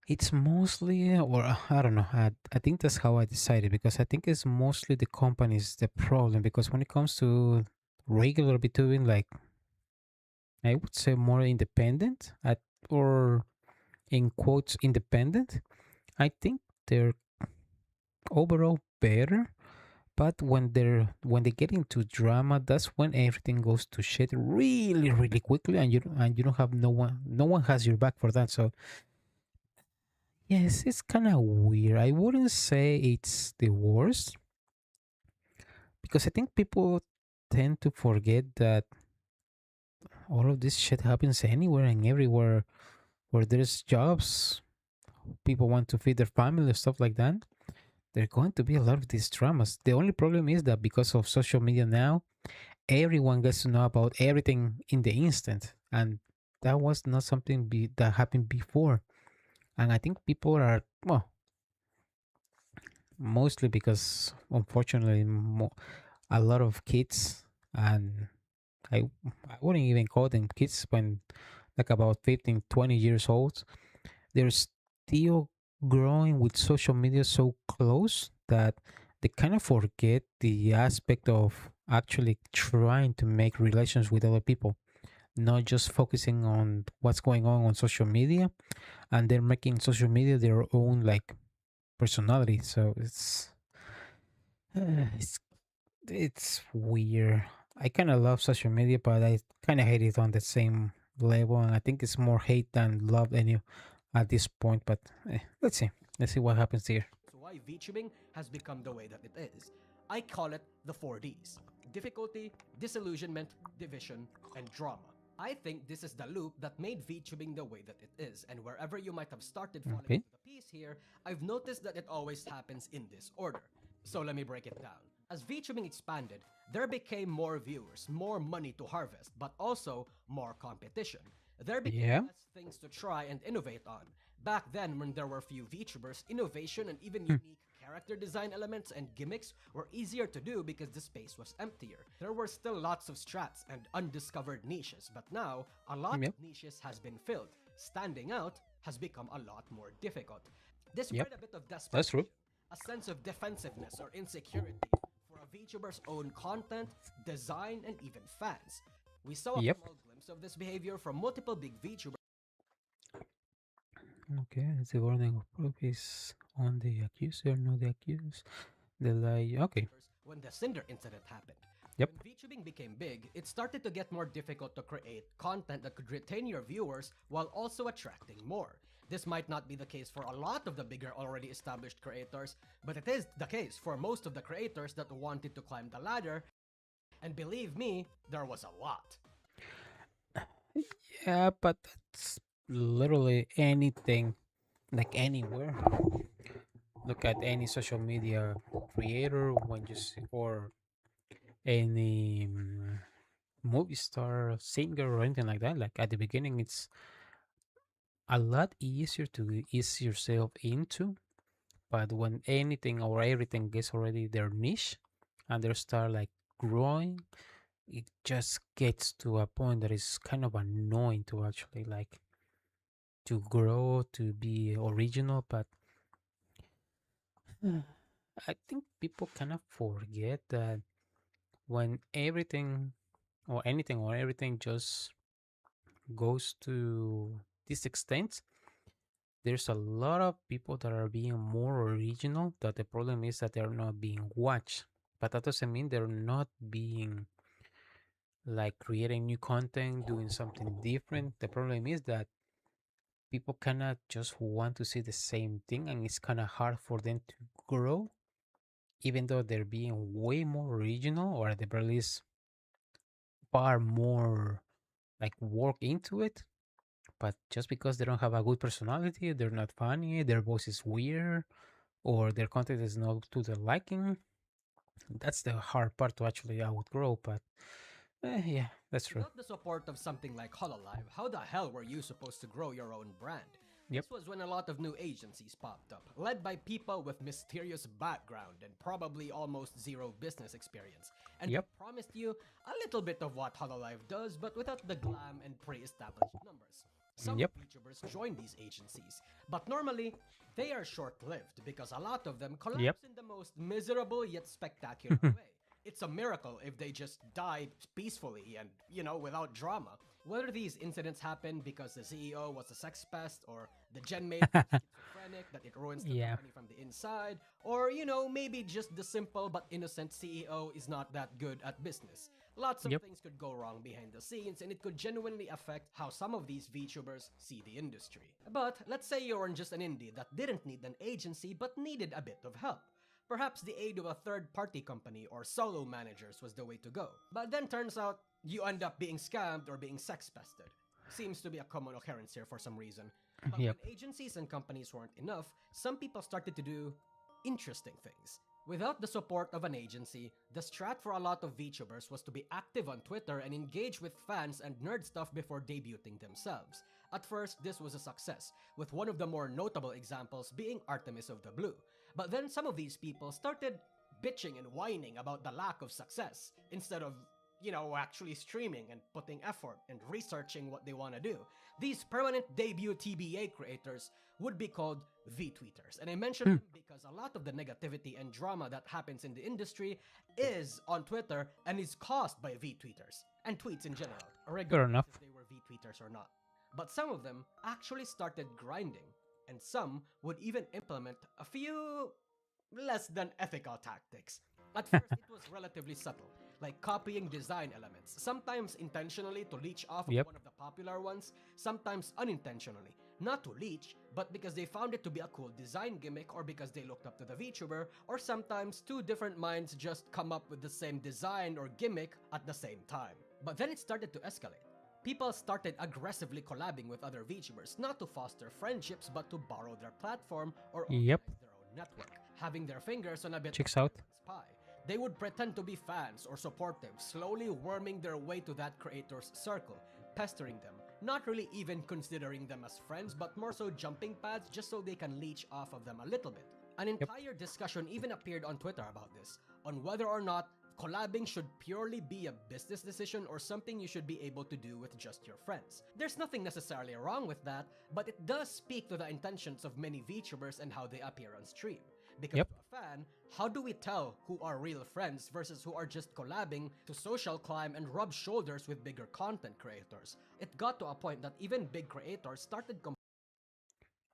it's mostly, or I don't know, I think that's how I decided because I think it's mostly the company's the problem because when it comes to regular B2B, like I would say more independent or in quotes independent, I think they're overall better. But when they get into drama, that's when everything goes to shit really, really quickly, and you don't have no one has your back for that. So yes, it's kind of weird. I wouldn't say it's the worst because I think people tend to forget that all of this shit happens anywhere and everywhere where there's jobs, people want to feed their family, stuff like that. There are going to be a lot of these dramas. The only problem is that because of social media now, everyone gets to know about everything in the instant, and that was not something that happened before. And I think people are well, mostly because unfortunately a lot of kids, and I I wouldn't even call them kids when like about 15, 20 years old, they're still growing with social media so close that they kind of forget the aspect of actually trying to make relations with other people, not just focusing on what's going on social media, and they're making social media their own like personality. So it's it's weird. I kind of love social media, but I kind of hate it on the same level, and I think it's more hate than love any at this point. But let's see what happens here. why VTubing has become the way that it is. I call it the 4Ds: difficulty, disillusionment, division, and drama. I think this is the loop that made VTubing the way that it is, and wherever you might have started falling Okay. into the piece here, I've noticed that it always happens in this order. So let me break it down. As VTubing expanded, there became more viewers, more money to harvest, but also more competition. There became Yeah. less things to try and innovate on. Back then, when there were few VTubers, innovation and even Hmm. unique character design elements and gimmicks were easier to do because the space was emptier. There were still lots of strats and undiscovered niches, but now a lot Yep. of niches has been filled. Standing out has become a lot more difficult. This Yep. bred a bit of That's desperation, true. a sense of defensiveness or insecurity for a VTuber's own content, design, and even fans. We saw a Yep. small glimpse of this behavior from multiple big VTubers Okay. It's the warning of proof is on the accuser, not the accused. The lie. Okay. when the Cinder incident happened. Yep. When VTubing became big, it started to get more difficult to create content that could retain your viewers while also attracting more. This might not be the case for a lot of the bigger already established creators, but it is the case for most of the creators that wanted to climb the ladder, and believe me, there was a lot. Yeah, but that's literally anything, like anywhere. Look at any social media creator when you see, or any movie star, singer, or anything like that. Like at the beginning, it's a lot easier to ease yourself into, but when anything or everything gets already their niche and they start like growing, it just gets to a point that is kind of annoying to actually like to grow to be original. But I think people kind of forget that when everything or anything or everything just goes to this extent, there's a lot of people that are being more original. That the problem is that they're not being watched, but that doesn't mean they're not being like creating new content, doing something different. The problem is that people cannot just want to see the same thing, and it's kind of hard for them to grow, even though they're being way more original, or at the very least far more like work into it. But just because they don't have a good personality, they're not funny, their voice is weird, or their content is not to their liking, that's the hard part to actually outgrow. But yeah, that's true. Without the support of something like Hololive, how the hell were you supposed to grow your own brand? Yep. This was when a lot of new agencies popped up, led by people with mysterious background and probably almost zero business experience. And Yep. they promised you a little bit of what Hololive does, but without the glam and pre-established numbers. Some Yep. VTubers join these agencies, but normally they are short-lived because a lot of them collapse Yep. in the most miserable yet spectacular way. It's a miracle if they just died peacefully and, without drama. Whether these incidents happen because the CEO was a sex pest or the gen mate was schizophrenic that it ruins the Yeah. company from the inside, or, maybe just the simple but innocent CEO is not that good at business. Lots of Yep. things could go wrong behind the scenes, and it could genuinely affect how some of these VTubers see the industry. But let's say you're just an indie that didn't need an agency but needed a bit of help. Perhaps the aid of a third-party company or solo managers was the way to go. But then turns out you end up being scammed or being sex-pested. Seems to be a common occurrence here for some reason. But Yep. when agencies and companies weren't enough, some people started to do interesting things. Without the support of an agency, the strat for a lot of VTubers was to be active on Twitter and engage with fans and nerd stuff before debuting themselves. At first, this was a success, with one of the more notable examples being Artemis of the Blue. But then some of these people started bitching and whining about the lack of success, instead of, actually streaming and putting effort and researching what they want to do. These permanent debut TBA creators would be called V-tweeters. And I mention them because a lot of the negativity and drama that happens in the industry is on Twitter and is caused by V-tweeters and tweets in general, regardless enough. if they were V-tweeters or not. But some of them actually started grinding, and some would even implement a few less than ethical tactics. At first, it was relatively subtle, like copying design elements, sometimes intentionally to leech off of Yep. one of the popular ones, sometimes unintentionally. Not to leech, but because they found it to be a cool design gimmick or because they looked up to the VTuber, or sometimes two different minds just come up with the same design or gimmick at the same time. But then it started to escalate. People started aggressively collabing with other VTubers, not to foster friendships but to borrow their platform or Yep. organize their own network, having their fingers on a bit Checks of out. everyone's pie. They would pretend to be fans or supportive, slowly worming their way to that creator's circle, pestering them, not really even considering them as friends, but more so jumping pads just so they can leech off of them a little bit. An entire discussion even appeared on Twitter about this, on whether or not collabing should purely be a business decision or something you should be able to do with just your friends. There's nothing necessarily wrong with that, but it does speak to the intentions of many VTubers and how they appear on stream. Because Yep. to a fan, how do we tell who are real friends versus who are just collabing to social climb and rub shoulders with bigger content creators? It got to a point that even big creators started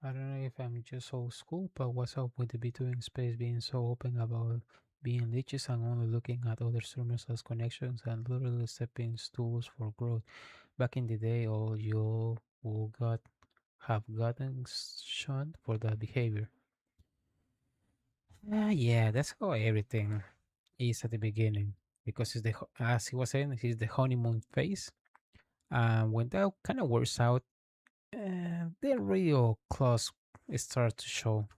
I don't know if I'm just old school, but what's up with the B2B space being so open about being leeches and only looking at other streamers as connections and literally stepping stools for growth? Back in the day, all you will got have gotten shunned for that behavior. Yeah, that's how everything is at the beginning. Because it's as he was saying, it's the honeymoon phase. And when that kind of works out, the real claws start to show.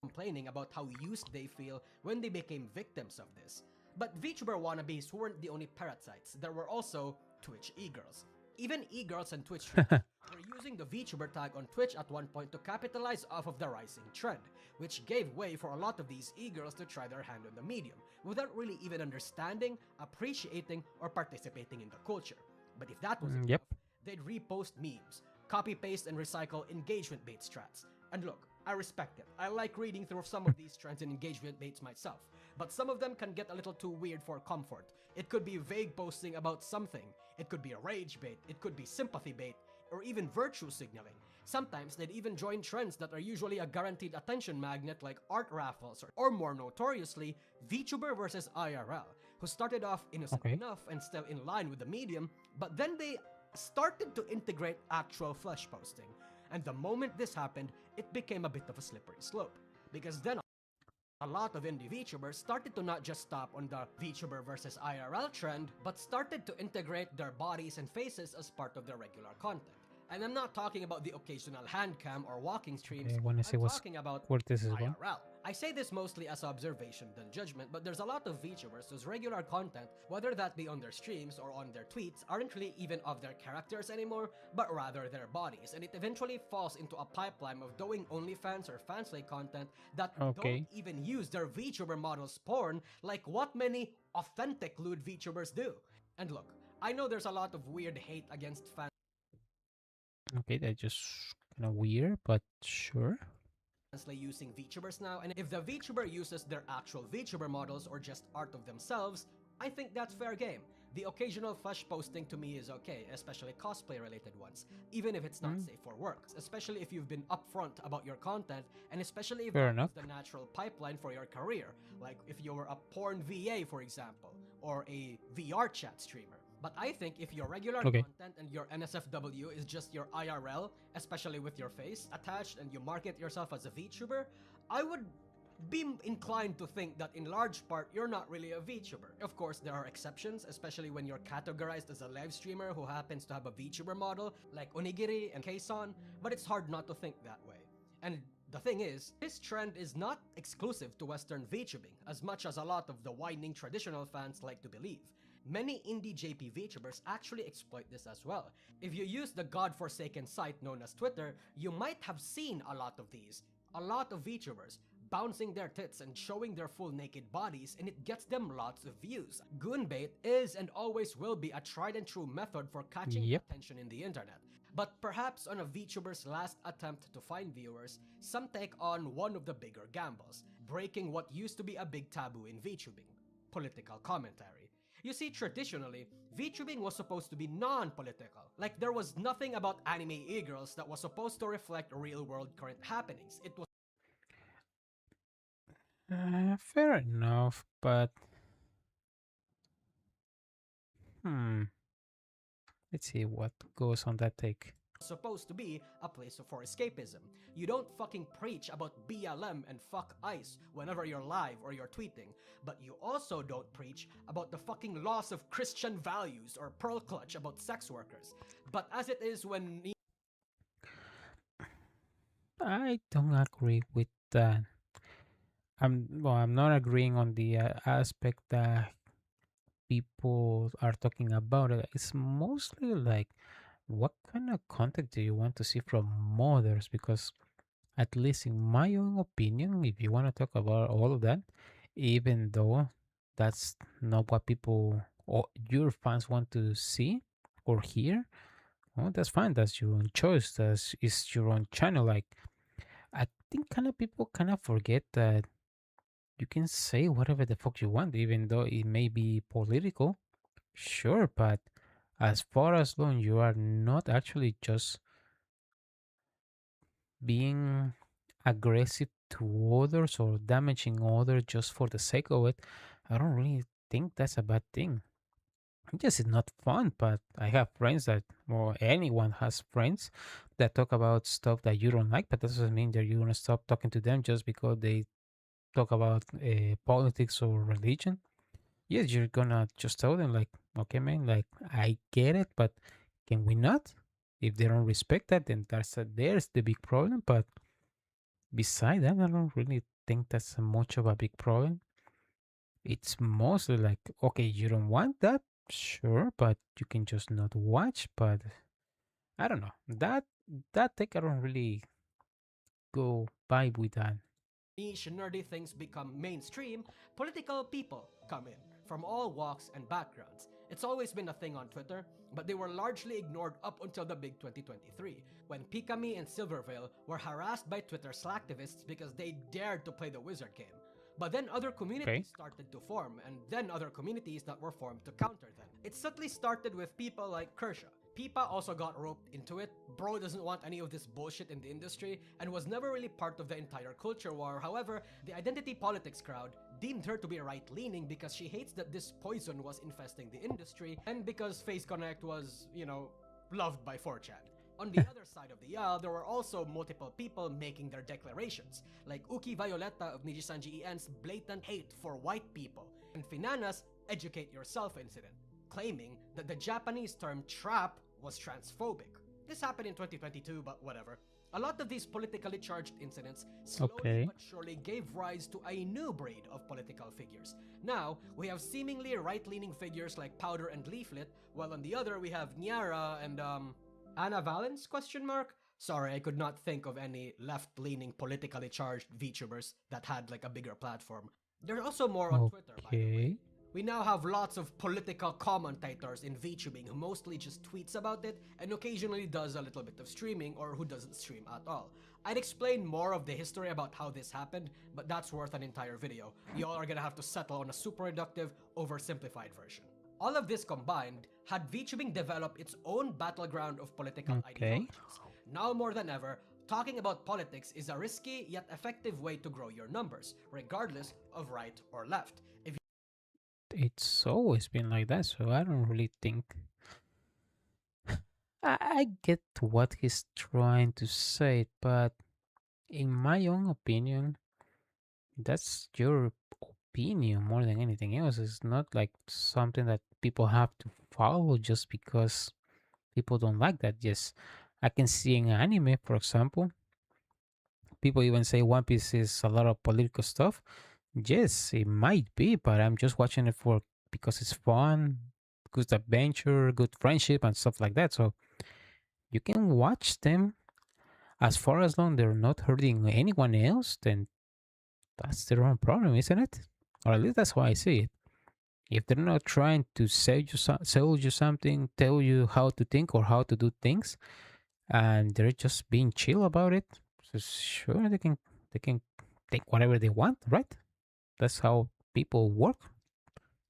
complaining about how used they feel when they became victims of this. But VTuber wannabes weren't the only parasites, there were also Twitch e-girls. Even e-girls and Twitch streamers were using the VTuber tag on Twitch at one point to capitalize off of the rising trend, which gave way for a lot of these e-girls to try their hand on the medium, without really even understanding, appreciating, or participating in the culture. But if that wasn't Yep. enough, they'd repost memes, copy-paste and recycle engagement bait strats. And look, I respect it. I like reading through some of these trends and engagement baits myself, but some of them can get a little too weird for comfort. It could be vague posting about something, it could be a rage bait, it could be sympathy bait, or even virtue signaling. Sometimes they'd even join trends that are usually a guaranteed attention magnet like art raffles or more notoriously, VTuber versus IRL, who started off innocent Okay. enough and still in line with the medium, but then they started to integrate actual flesh posting. And the moment this happened, it became a bit of a slippery slope. Because then a lot of indie VTubers started to not just stop on the VTuber versus IRL trend, but started to integrate their bodies and faces as part of their regular content. And I'm not talking about the occasional hand cam or walking streams, Okay, I wanna see I'm talking about where this is going. IRL. I say this mostly as observation than judgment, but there's a lot of VTubers whose regular content, whether that be on their streams or on their tweets, aren't really even of their characters anymore, but rather their bodies, and it eventually falls into a pipeline of doing OnlyFans or fanslay content that don't Okay. even use their VTuber models' porn like what many authentic lewd VTubers do. And look, I know there's a lot of weird hate against fans Okay, that's just kind of weird, but sure. using VTubers now, and if the VTuber uses their actual VTuber models or just art of themselves, I think that's fair game. The occasional flesh posting to me is okay, especially cosplay related ones, even if it's not safe for work, especially if you've been upfront about your content, and especially if Fair that enough. is the natural pipeline for your career, like if you were a porn VA, for example, or a VR chat streamer. But I think if your regular Okay. content and your NSFW is just your IRL, especially with your face attached and you market yourself as a VTuber, I would be inclined to think that in large part you're not really a VTuber. Of course, there are exceptions, especially when you're categorized as a live streamer who happens to have a VTuber model like Onigiri and Keisan, but it's hard not to think that way. And the thing is, this trend is not exclusive to Western VTubing, as much as a lot of the whining traditional fans like to believe. Many indie JP VTubers actually exploit this as well. If you use the godforsaken site known as Twitter, you might have seen a lot of these. A lot of VTubers bouncing their tits and showing their full naked bodies, and it gets them lots of views. Goonbait is and always will be a tried and true method for catching Yep. attention in the internet. But perhaps on a VTuber's last attempt to find viewers, some take on one of the bigger gambles, breaking what used to be a big taboo in VTubing: political commentary. You see, traditionally, VTubing was supposed to be non-political. Like, there was nothing about anime e-girls that was supposed to reflect real-world current happenings. It was Fair enough, but hmm. Let's see what goes on that take. supposed to be a place for escapism. You don't fucking preach about BLM and fuck ICE whenever you're live or you're tweeting, but you also don't preach about the fucking loss of Christian values or pearl clutch about sex workers. But as it is when I don't agree with that. I'm not agreeing on the aspect that people are talking about it. It's mostly like, what kind of content do you want to see from others? Because at least in my own opinion, if you want to talk about all of that, even though that's not what people or your fans want to see or hear, well, that's fine. That's your own choice. That's is your own channel. Like, I think kind of people kind of forget that you can say whatever the fuck you want, even though it may be political. Sure, but as far as long you are not actually just being aggressive to others or damaging others just for the sake of it, I don't really think that's a bad thing. Yes, it's not fun, but I have friends that, or anyone has friends that talk about stuff that you don't like, but that doesn't mean that you're gonna stop talking to them just because they talk about politics or religion. Yes, you're gonna just tell them like, okay, man, like I get it, but can we not? If they don't respect that, then there's the big problem. But beside that, I don't really think that's much of a big problem. It's mostly like, okay, you don't want that, sure, but you can just not watch. But I don't know that take I don't really go vibe with that. niche nerdy things become mainstream, political people come in from all walks and backgrounds. It's always been a thing on Twitter, but they were largely ignored up until the big 2023, when Pikami and Silvervale were harassed by Twitter slacktivists because they dared to play the wizard game. But then other Okay, communities started to form, and then other communities that were formed to counter them. It subtly started with people like Kershaw. Pipa also got roped into it. Bro doesn't want any of this bullshit in the industry and was never really part of the entire culture war. However, the identity politics crowd deemed her to be right-leaning because she hates that this poison was infesting the industry and because Face Connect was, you know, loved by 4chan. On the other side of the aisle, there were also multiple people making their declarations, like Uki Violetta of Nijisanji EN's blatant hate for white people, and Finana's Educate Yourself incident, claiming that the Japanese term trap was transphobic. This happened in 2022, but whatever. A lot of these politically charged incidents slowly but surely gave rise to a new breed of political figures. Now, we have seemingly right-leaning figures like Powder and Leaflet, while on the other we have Nyara and, Anna Valens? Sorry, I could not think of any left-leaning politically charged VTubers that had like a bigger platform. There's also more on Twitter, by the way. We now have lots of political commentators in VTubing who mostly just tweets about it and occasionally does a little bit of streaming or who doesn't stream at all. I'd explain more of the history about how this happened, but that's worth an entire video. Y'all are gonna have to settle on a super reductive, oversimplified version. All of this combined had VTubing develop its own battleground of political ideologies. Now more than ever, talking about politics is a risky yet effective way to grow your numbers, regardless of right or left. It's always been like that, so I don't really think... I get what he's trying to say, but in my own opinion, that's your opinion more than anything else. It's not like something that people have to follow just because people don't like that. Yes, I can see in anime, for example, people even say One Piece is a lot of political stuff. Yes, it might be, but I'm just watching it for because it's fun, good adventure, good friendship, and stuff like that. So you can watch them as far as long they're not hurting anyone else. Then that's their own problem, isn't it? Or at least that's how I see it. If they're not trying to sell you something, tell you how to think or how to do things, and they're just being chill about it, so sure they can take whatever they want, right? That's how people work.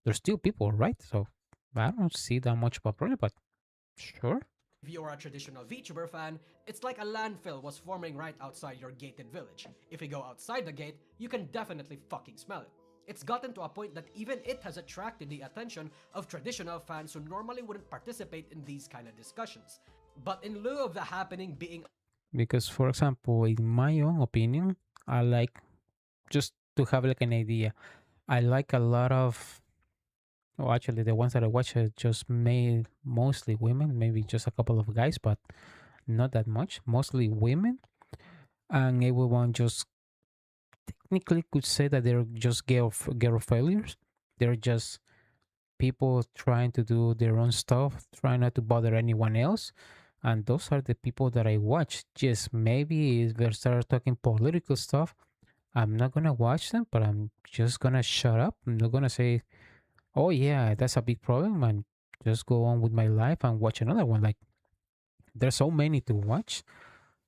They're still people, right? So I don't see that much of a problem, but sure. If you're a traditional VTuber fan, it's like a landfill was forming right outside your gated village. If you go outside the gate, you can definitely fucking smell it. It's gotten to a point that even it has attracted the attention of traditional fans who normally wouldn't participate in these kind of discussions. But in lieu of the happening being... Because, for example, in my own opinion, I like, just to have like an idea, I like a lot of... Oh, actually, the ones that I watch are just mostly women, maybe just a couple of guys, but not that much. Mostly women, and everyone just technically could say that they're just girl failures. They're just people trying to do their own stuff, trying not to bother anyone else. And those are the people that I watch. Yes, maybe if they start talking political stuff, I'm not gonna watch them, but I'm just gonna shut up. I'm not gonna say, oh yeah, that's a big problem, and just go on with my life and watch another one. Like, there's so many to watch,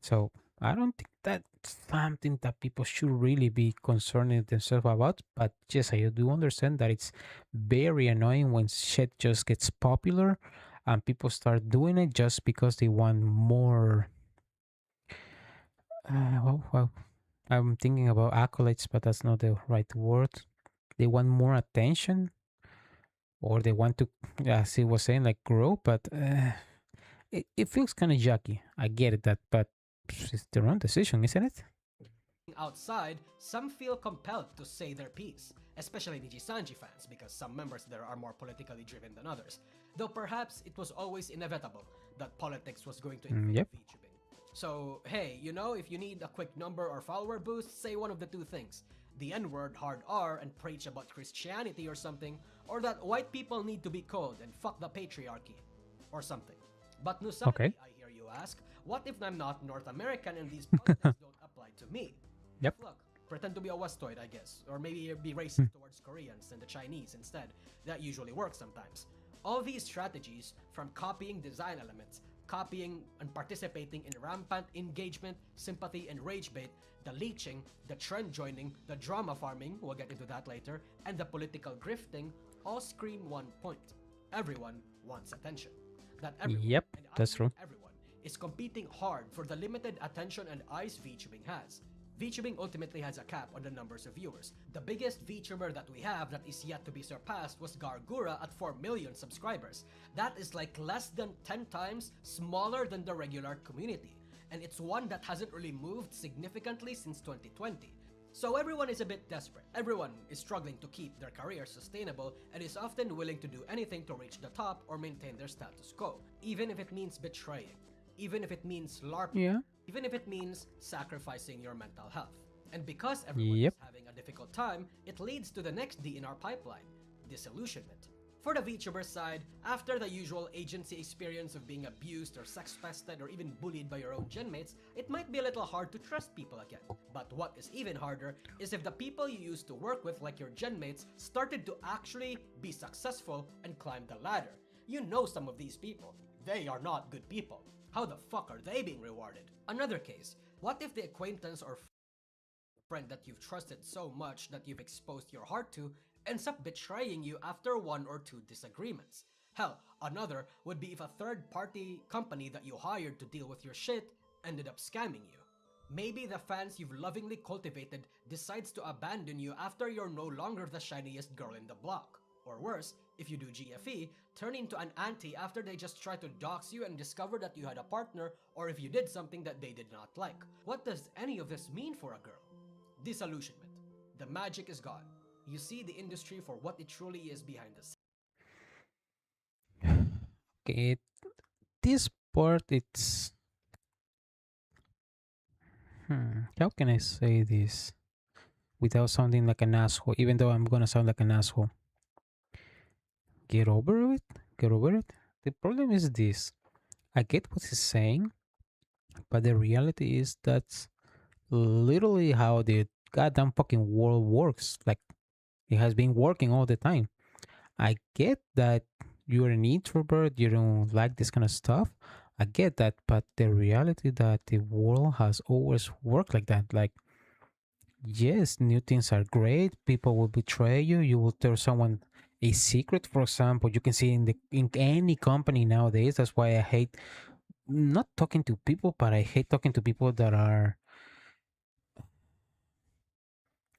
so I don't think that's something that people should really be concerning themselves about. But yes, I do understand that it's very annoying when shit just gets popular and people start doing it just because they want more. Well, I'm thinking about accolades, but that's not the right word. They want more attention, or they want to, as he was saying, like grow. But it feels kind of yucky. I get it, but it's their own decision, isn't it? Outside, some feel compelled to say their piece, especially Nijisanji fans, because some members there are more politically driven than others. Though perhaps it was always inevitable that politics was going to invade VTubing. So, hey, you know, if you need a quick number or follower boost, say one of the two things. The N-word hard R and preach about Christianity or something, or that white people need to be cold and fuck the patriarchy, or something. But Nusaki, I hear you ask, what if I'm not North American and these politics don't apply to me? Yep. Look, pretend to be a Westoid, I guess, or maybe be racist towards Koreans and the Chinese instead. That usually works sometimes. All these strategies, from copying design elements, copying and participating in rampant engagement, sympathy, and rage bait, the leeching, the trend joining, the drama farming, we'll get into that later, and the political grifting, all scream one point. Everyone wants attention. That everyone, and That's true. everyone is competing hard for the limited attention and eyes VTubing has. VTubing ultimately has a cap on the numbers of viewers. The biggest VTuber that we have that is yet to be surpassed was Gargura at 4 million subscribers. That is like less than 10 times smaller than the regular community. And it's one that hasn't really moved significantly since 2020. So everyone is a bit desperate. Everyone is struggling to keep their career sustainable and is often willing to do anything to reach the top or maintain their status quo, even if it means betraying, even if it means LARPing, Yeah. even if it means sacrificing your mental health. And because everyone Yep. is having a difficult time, it leads to the next D in our pipeline, disillusionment. For the VTuber side, after the usual agency experience of being abused or sex pested or even bullied by your own genmates, it might be a little hard to trust people again. But what is even harder is if the people you used to work with, like your genmates, started to actually be successful and climb the ladder. You know some of these people. They are not good people. How the fuck are they being rewarded? Another case, what if the acquaintance or friend that you've trusted so much that you've exposed your heart to ends up betraying you after 1 or 2 disagreements? Hell, another would be if a third-party company that you hired to deal with your shit ended up scamming you. Maybe the fans you've lovingly cultivated decides to abandon you after you're no longer the shiniest girl in the block. Or worse, if you do GFE, turn into an auntie after they just try to dox you and discover that you had a partner, or if you did something that they did not like. What does any of this mean for a girl? Disillusionment. The magic is gone. You see the industry for what it truly is behind the scenes. Okay, this part it's how can I say this without sounding like an asshole, even though I'm gonna sound like an asshole. Get over it. Get over it. The problem is this. I get what he's saying, but the reality is that's literally how the goddamn fucking world works. Like it has been working all the time. I get that you're an introvert, you don't like this kind of stuff. I get that, but the reality that the world has always worked like that. Like, yes, new things are great. People will betray you. You will tell someone a secret, for example. You can see in any company nowadays. That's why I hate not talking to people, but I hate talking to people that are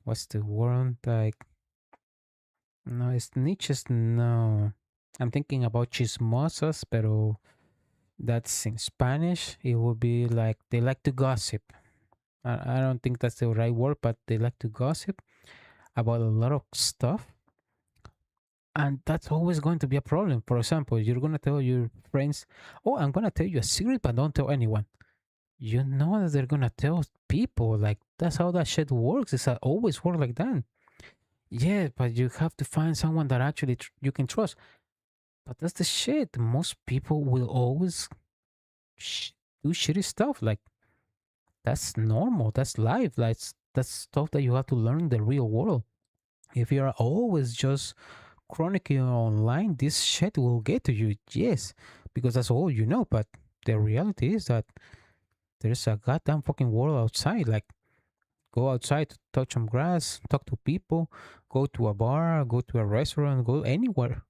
what's the word like no, it's niches. No, I'm thinking about chismosas, pero that's in Spanish. It would be like they like to gossip. I don't think that's the right word, but they like to gossip about a lot of stuff. And that's always going to be a problem. For example, you're going to tell your friends, oh, I'm going to tell you a secret, but don't tell anyone. You know that they're going to tell people. Like, that's how that shit works. It's always work like that. Yeah, but you have to find someone that actually you can trust. But that's the shit. Most people will always do shitty stuff. Like, that's normal. That's life. That's stuff that you have to learn in the real world. If you're always just chronicling online, this shit will get to you. Yes, because that's all you know. But the reality is that there's a goddamn fucking world outside. Like, go outside to touch some grass, talk to people, go to a bar, go to a restaurant, go anywhere.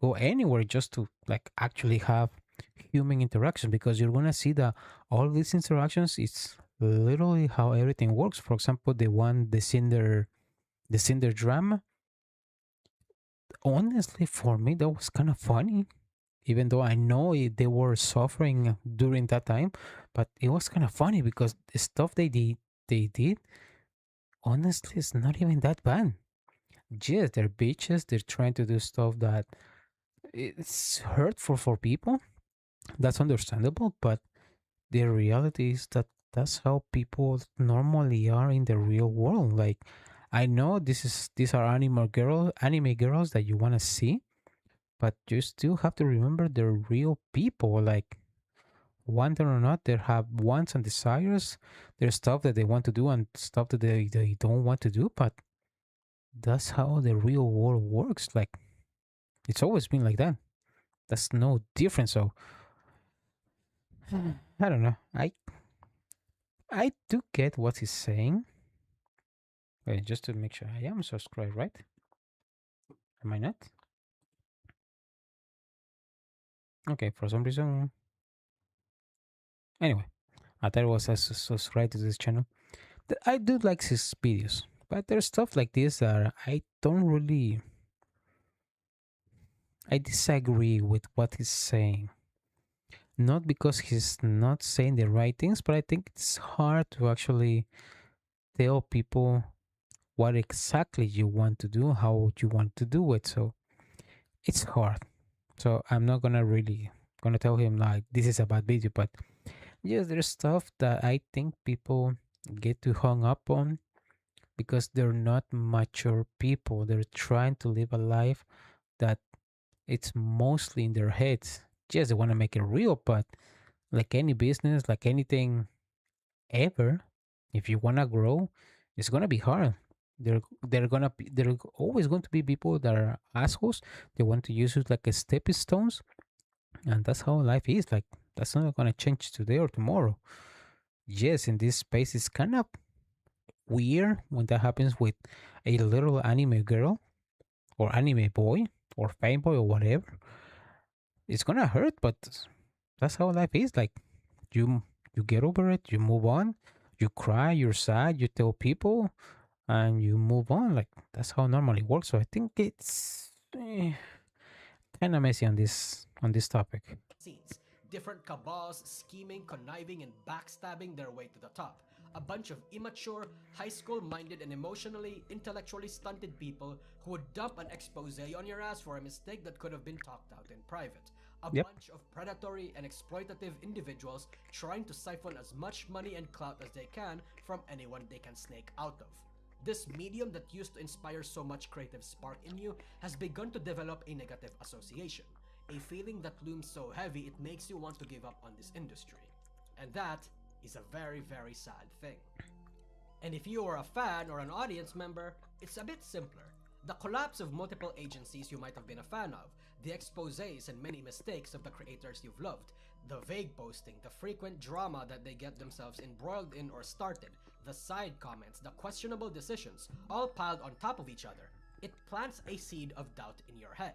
Go anywhere just to like actually have human interaction because you're gonna see that all these interactions is literally how everything works. For example, the Cinder drama. Honestly, for me, that was kind of funny, even though I know they were suffering during that time. But it was kind of funny because the stuff they did, honestly, it's not even that bad. Yes, they're bitches. They're trying to do stuff that it's hurtful for people. That's understandable, but the reality is that that's how people normally are in the real world. Like, I know these are anime girls that you want to see, but you still have to remember they're real people. Like, want it or not, they have wants and desires. There's stuff that they want to do and stuff that they don't want to do, but that's how the real world works. Like, it's always been like that. That's no different. So I don't know. I do get what he's saying. Wait, just to make sure I am subscribed, right? Am I not? Okay, for some reason Anyway, I thought it was a subscribe to this channel. I do like his videos, but there's stuff like this that I don't really. I disagree with what he's saying. Not because he's not saying the right things, but I think it's hard to actually tell people what exactly you want to do, how you want to do it. So it's hard. So I'm not gonna tell him like this is a bad video, but yes, there's stuff that I think people get too hung up on because they're not mature people. They're trying to live a life that it's mostly in their heads. Yes, they want to make it real, but like any business, like anything ever, if you want to grow, it's gonna be hard. There are always going to be people that are assholes. They want to use it like a stepping stones, and that's how life is. Like that's not gonna change today or tomorrow. Yes, in this space, it's kind of weird when that happens with a little anime girl or anime boy or fanboy or whatever. It's gonna hurt, but that's how life is. Like you you get over it, you move on, you cry, you're sad, you tell people, and you move on. Like that's how normally works. So I think it's kind of messy on this topic. Scenes. Different cabals scheming, conniving, and backstabbing their way to the top. A bunch of immature, high school minded, and emotionally, intellectually stunted people who would dump an expose on your ass for a mistake that could have been talked out in private. A Yep. bunch of predatory and exploitative individuals trying to siphon as much money and clout as they can from anyone they can snake out of. This medium that used to inspire so much creative spark in you has begun to develop a negative association, a feeling that looms so heavy it makes you want to give up on this industry. And that is a very, very sad thing. And if you are a fan or an audience member, it's a bit simpler. The collapse of multiple agencies you might have been a fan of, the exposés and many mistakes of the creators you've loved, the vague posting, the frequent drama that they get themselves embroiled in or started, the side comments, the questionable decisions, all piled on top of each other, it plants a seed of doubt in your head.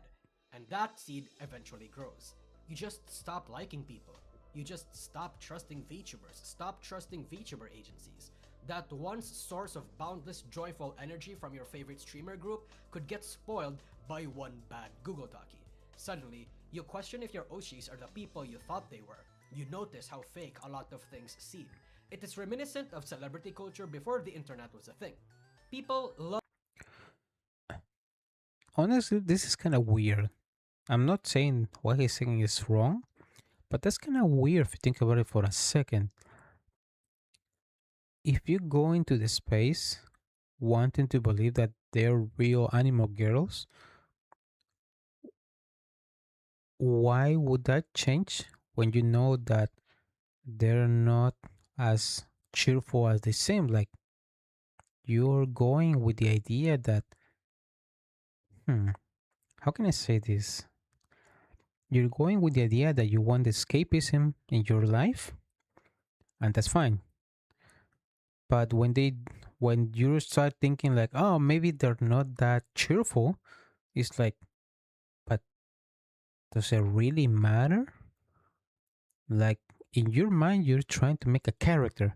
And that seed eventually grows. You just stop liking people. You just stop trusting VTubers, stop trusting VTuber agencies. That once source of boundless joyful energy from your favorite streamer group could get spoiled by one bad Google Talkie. Suddenly, you question if your Oshis are the people you thought they were. You notice how fake a lot of things seem. It is reminiscent of celebrity culture before the internet was a thing. People love. Honestly, this is kind of weird. I'm not saying what he's saying is wrong, but that's kind of weird if you think about it for a second. If you go into the space wanting to believe that they're real animal girls, why would that change when you know that they're not as cheerful as they seem? Like you're going with the idea that, how can I say this? You're going with the idea that you want escapism in your life, and that's fine. But when you start thinking like, oh, maybe they're not that cheerful, it's like, but does it really matter? Like in your mind, you're trying to make a character,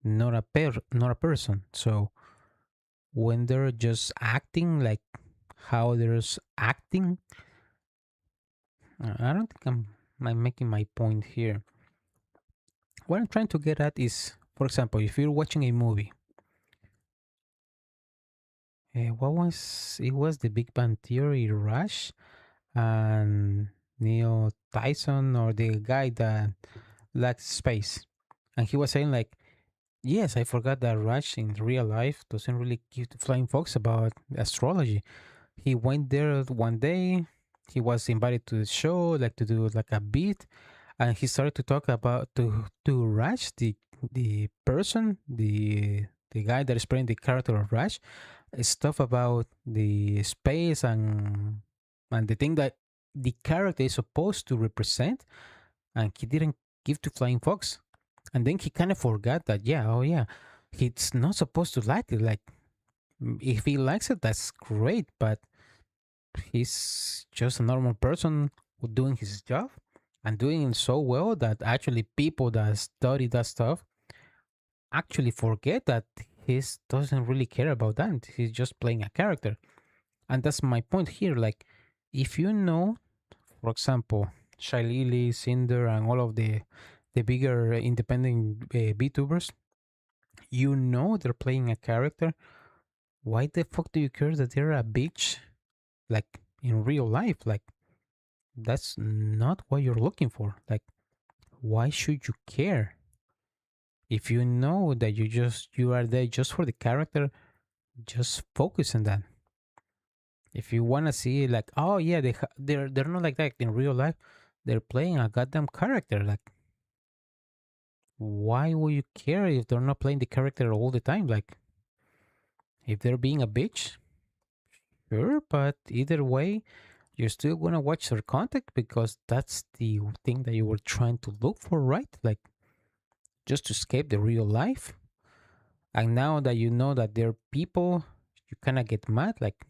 not a person. So when they're just acting like how they're acting, I don't think I'm making my point here. What I'm trying to get at is, for example, if you're watching a movie, what was it? Was the Big Bang Theory Rush and Neil Tyson or the guy that likes space, and he was saying like, yes, I forgot that Rush in real life doesn't really give the flying fox about astrology. He went there one day. He was invited to the show, like to do like a beat, and he started to talk about to Rush, the person, the guy that is playing the character of Rush, stuff about the space and the thing that the character is supposed to represent, and he didn't give to Flying Fox. And then he kind of forgot that, yeah, oh yeah, he's not supposed to like it. Like, if he likes it, that's great, but he's just a normal person doing his job. and doing so well that actually people that study that stuff actually forget that he doesn't really care about that. He's just playing a character. And that's my point here. Like, if you know, for example, Shiley, Cinder, and all of the bigger independent VTubers, you know they're playing a character. Why the fuck do you care that they're a bitch? Like in real life, like that's not what you're looking for. Like, why should you care? If you know that you are there just for the character, just focus on that. If you want to see like, oh yeah, they're not like that in real life. They're playing a goddamn character. Like, why would you care if they're not playing the character all the time? Like, if they're being a bitch, sure, but either way, you're still gonna watch their content because that's the thing that you were trying to look for, right? Like, just to escape the real life. And now that you know that they're people, you kind of get mad. Like,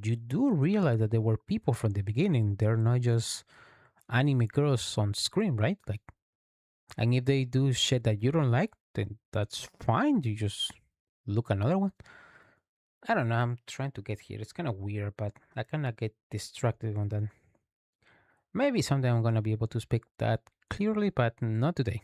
you do realize that they were people from the beginning. They're not just anime girls on screen, right? Like, and if they do shit that you don't like, then that's fine. You just look another one. I don't know. I'm trying to get here. It's kind of weird, but I kind of get distracted on that. Maybe someday I'm gonna be able to speak that clearly, but not today.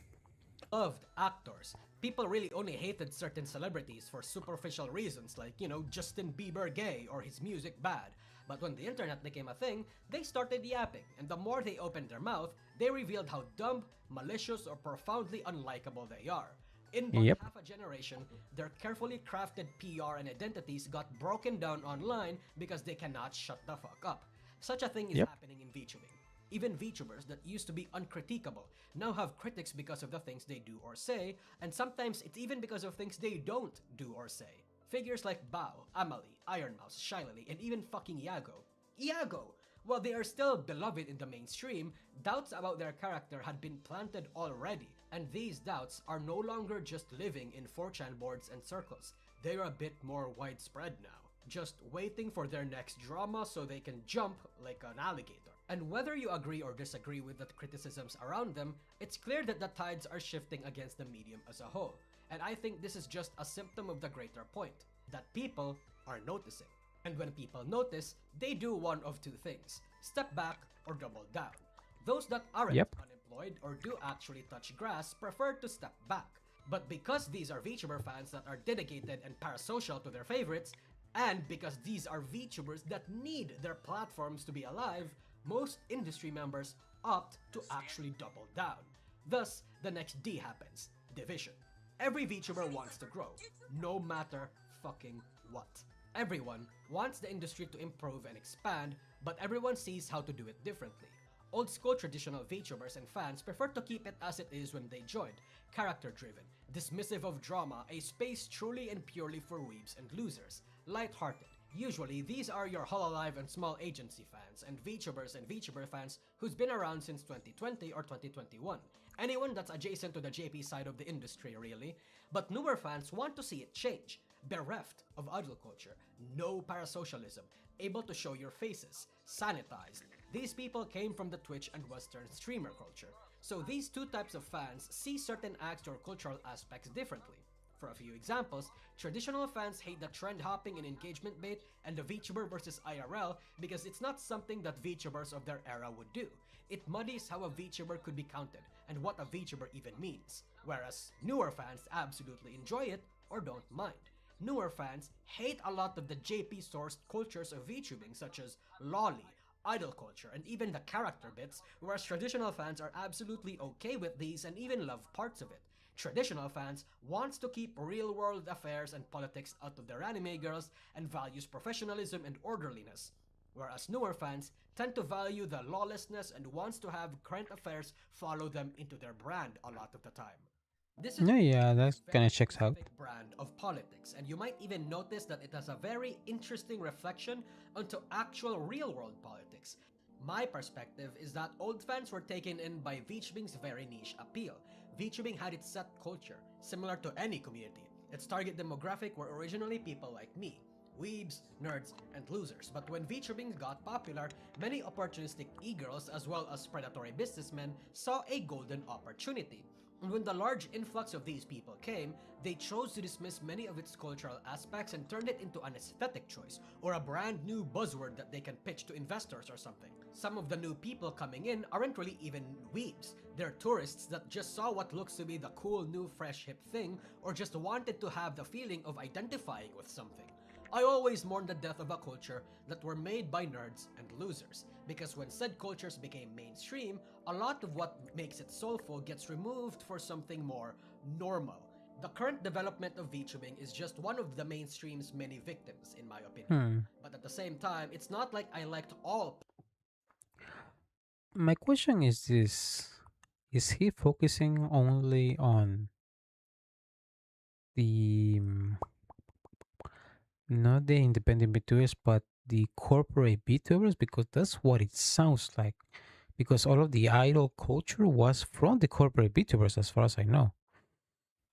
Loved actors. People really only hated certain celebrities for superficial reasons like, Justin Bieber gay or his music bad. But when the internet became a thing, they started yapping, and the more they opened their mouth, they revealed how dumb, malicious, or profoundly unlikable they are. In but Yep. half a generation, their carefully crafted PR and identities got broken down online because they cannot shut the fuck up. Such a thing is Yep. happening in VTubing. Even VTubers that used to be uncritiquable now have critics because of the things they do or say, and sometimes it's even because of things they don't do or say. Figures like Bao, Amalie, Ironmouse, Shiley, and even fucking Iago. Iago! While they are still beloved in the mainstream, doubts about their character had been planted already, and these doubts are no longer just living in 4chan boards and circles. They're a bit more widespread now, just waiting for their next drama so they can jump like an alligator. And whether you agree or disagree with the criticisms around them, it's clear that the tides are shifting against the medium as a whole. And I think this is just a symptom of the greater point, that people are noticing. And when people notice, they do one of two things: step back or double down. Those that aren't Yep. unemployed or do actually touch grass prefer to step back. But because these are VTuber fans that are dedicated and parasocial to their favorites, and because these are VTubers that need their platforms to be alive, most industry members opt to actually double down. Thus, the next D happens: division. Every VTuber wants to grow, no matter fucking what. Everyone wants the industry to improve and expand, but everyone sees how to do it differently. Old school traditional VTubers and fans prefer to keep it as it is when they joined, character driven, dismissive of drama, a space truly and purely for weebs and losers, light-hearted. Usually, these are your Hololive and small agency fans, and VTuber fans who's been around since 2020 or 2021. Anyone that's adjacent to the JP side of the industry, really. But newer fans want to see it change. Bereft of idol culture, no parasocialism, able to show your faces, sanitized. These people came from the Twitch and Western streamer culture. So these two types of fans see certain acts or cultural aspects differently. For a few examples, traditional fans hate the trend hopping and engagement bait and the VTuber versus IRL because it's not something that VTubers of their era would do. It muddies how a VTuber could be counted and what a VTuber even means. Whereas newer fans absolutely enjoy it or don't mind. Newer fans hate a lot of the JP-sourced cultures of VTubing such as lolly, idol culture, and even the character bits, whereas traditional fans are absolutely okay with these and even love parts of it. Traditional fans wants to keep real-world affairs and politics out of their anime girls and values professionalism and orderliness, whereas newer fans tend to value the lawlessness and wants to have current affairs follow them into their brand a lot of the time. This is Yeah, a that kind very of checks out. specific brand of politics, and you might even notice that it has a very interesting reflection onto actual real-world politics. My perspective is that old fans were taken in by VTubing's very niche appeal. VTubing had its set culture, similar to any community. Its target demographic were originally people like me. weebs, nerds, and losers. But when VTubing got popular, many opportunistic e-girls as well as predatory businessmen saw a golden opportunity. And when the large influx of these people came, they chose to dismiss many of its cultural aspects and turned it into an aesthetic choice, or a brand new buzzword that they can pitch to investors or something. Some of the new people coming in aren't really even weebs. They're tourists that just saw what looks to be the cool new fresh hip thing, or just wanted to have the feeling of identifying with something. I always mourn the death of a culture that were made by nerds and losers, because when said cultures became mainstream, a lot of what makes it soulful gets removed for something more normal. The current development of VTubing is just one of the mainstream's many victims, in my opinion. Hmm. But at the same time, it's not like I liked all. My question is this: is he focusing only on the not the independent VTubers, but the corporate VTubers? Because that's what it sounds like. Because all of the idol culture was from the corporate VTubers, as far as I know.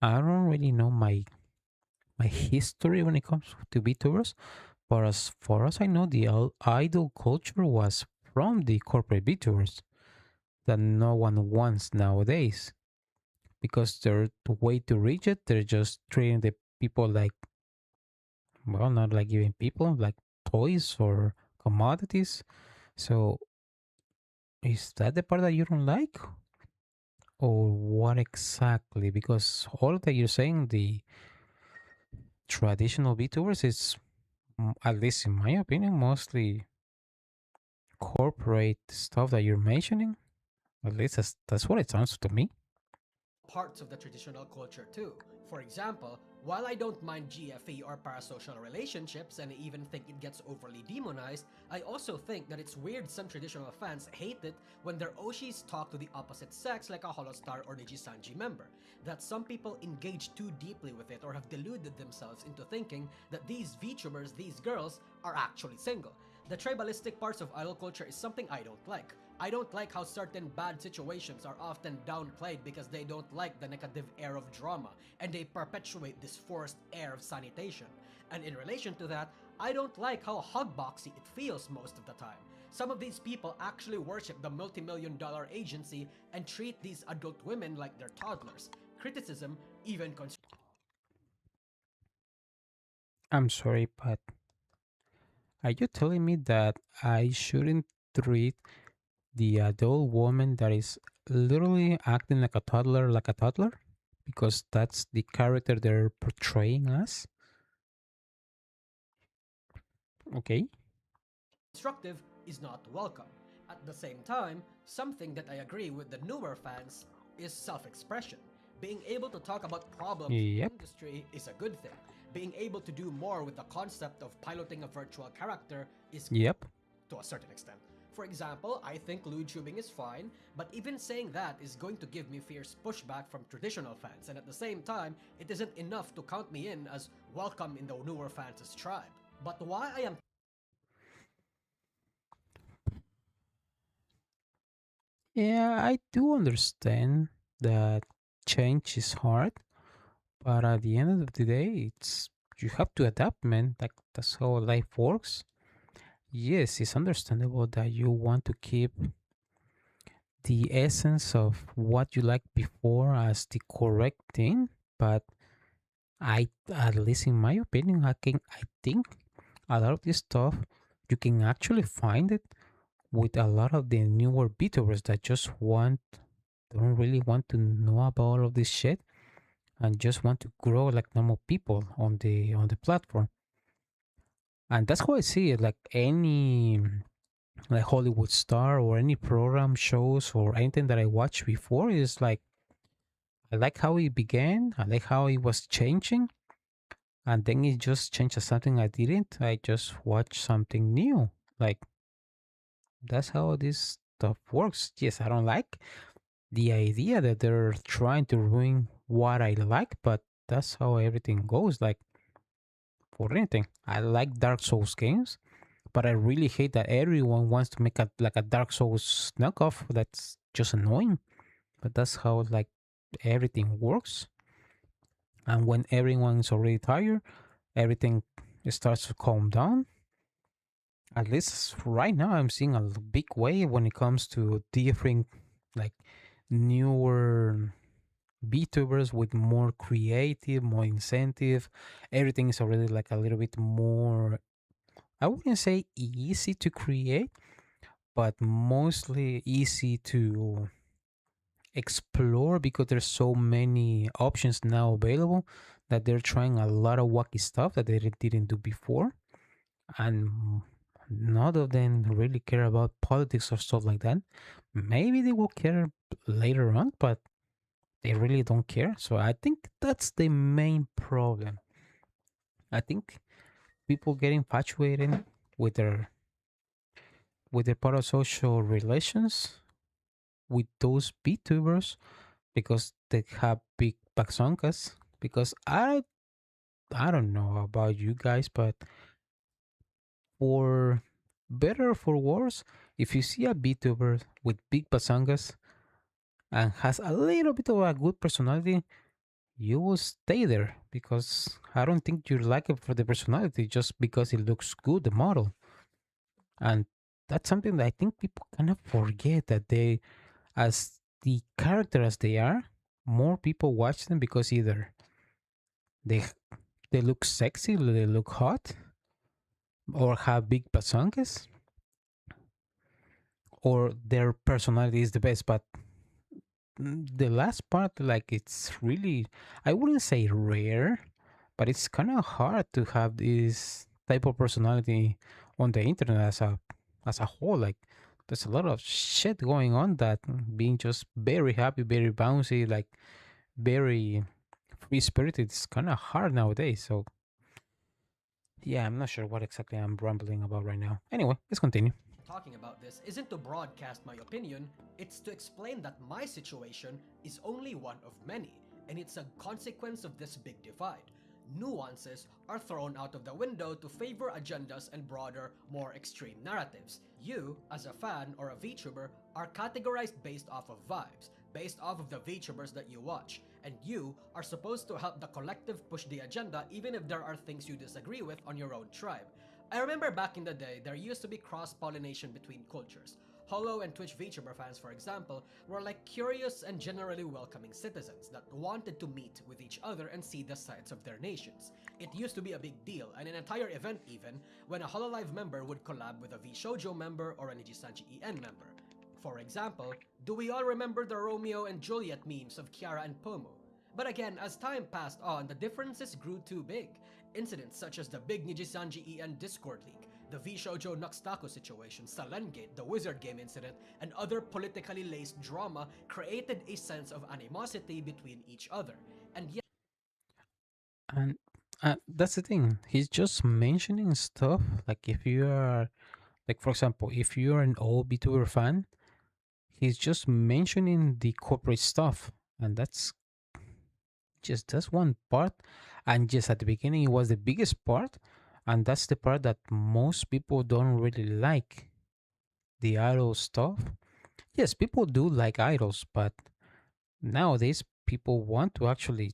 I don't really know my history when it comes to VTubers, but as far as I know, the idol culture was from the corporate VTubers that no one wants nowadays because they're the way to reach it. They're just treating the people like, well, not like giving people like toys or commodities. So is that the part that you don't like, or what exactly? Because all that you're saying, the traditional VTubers is, at least in my opinion, mostly corporate stuff that you're mentioning. At least that's what it sounds to me. Parts of the traditional culture too. For example, while I don't mind GFE or parasocial relationships and even think it gets overly demonized, I also think that it's weird some traditional fans hate it when their Oshis talk to the opposite sex like a Holostar or Nijisanji member. That some people engage too deeply with it or have deluded themselves into thinking that these VTubers, these girls, are actually single. The tribalistic parts of idol culture is something I don't like. I don't like how certain bad situations are often downplayed because they don't like the negative air of drama, and they perpetuate this forced air of sanitation. And in relation to that, I don't like how hugboxy it feels most of the time. Some of these people actually worship the multi-million-dollar agency and treat these adult women like they're toddlers. Criticism, even I'm sorry, but are you telling me that I shouldn't treat the adult woman that is literally acting like a toddler? Because that's the character they're portraying us? Okay. constructive is not welcome. At the same time, something that I agree with the newer fans is self-expression. Being able to talk about problems in the Yep. industry is a good thing. Being able to do more with the concept of piloting a virtual character is Yep. to a certain extent. For example, I think LudeTubing is fine, but even saying that is going to give me fierce pushback from traditional fans, and at the same time, it isn't enough to count me in as welcome in the newer fans' tribe. But why I am Yeah, I do understand that change is hard, but at the end of the day, it's you have to adapt, man. Like that's how life works. Yes, it's understandable that you want to keep the essence of what you liked before as the correct thing, but at least in my opinion, I think a lot of this stuff you can actually find it with a lot of the newer VTubers that just don't really want to know about all of this shit and just want to grow like normal people on the platform. And that's how I see it. Like any like Hollywood star or any program shows or anything that I watched before is like I like how it began. I like how it was changing, and then it just changed to something I didn't. I just watched something new. Like that's how this stuff works. Yes, I don't like the idea that they're trying to ruin what I like, but that's how everything goes. Like for anything, I like Dark Souls games, but I really hate that everyone wants to make a Dark Souls knockoff. That's just annoying. But that's how like everything works. And when everyone's already tired, everything it starts to calm down. At least right now, I'm seeing a big wave when it comes to different, like, newer VTubers with more creative, more incentive. Everything is already like a little bit more, I wouldn't say easy to create, but mostly easy to explore because there's so many options now available that they're trying a lot of wacky stuff that they didn't do before. And none of them really care about politics or stuff like that. Maybe they will care later on, but they really don't care. So I think that's the main problem. I think people get infatuated with their parasocial relations with those VTubers because they have big backsonkas. Because I don't know about you guys, but for better or for worse, if you see a VTuber with big basangas and has a little bit of a good personality, you will stay there because I don't think you like it for the personality, just because it looks good, the model. And that's something that I think people kind of forget, that they, as the character as they are, more people watch them because either they they look sexy, they look hot, or have big basangas, or their personality is the best. But the last part, like, it's really, I wouldn't say rare, but it's kind of hard to have this type of personality on the internet as a whole. Like, there's a lot of shit going on that being just very happy, very bouncy, like very free spirited is kind of hard nowadays. So yeah, I'm not sure what exactly I'm rambling about right now. Anyway, let's continue. Talking about this isn't to broadcast my opinion, it's to explain that my situation is only one of many, and it's a consequence of this big divide. Nuances are thrown out of the window to favor agendas and broader, more extreme narratives. You, as a fan or a VTuber, are categorized based off of vibes, based off of the VTubers that you watch, and you are supposed to help the collective push the agenda even if there are things you disagree with on your own tribe. I remember back in the day, there used to be cross-pollination between cultures. Hollow and Twitch VTuber fans, for example, were like curious and generally welcoming citizens that wanted to meet with each other and see the sides of their nations. It used to be a big deal, and an entire event even, when a Hololive member would collab with a VShojo member or a Nijisanji EN member. For example, do we all remember the Romeo and Juliet memes of Kiara and Pomo? But again, as time passed on, the differences grew too big. Incidents such as the big Nijisanji EN Discord leak, the VShojo Nuxtaku situation, Salengate, the Wizard Game incident, and other politically laced drama created a sense of animosity between each other. And yet, And that's the thing. He's just mentioning stuff like, if you are, like, for example, if you're an old VTuber fan, he's just mentioning the corporate stuff, and that's one part. And just at the beginning, it was the biggest part, and that's the part that most people don't really like, the idol stuff. Yes, people do like idols, but nowadays people want to actually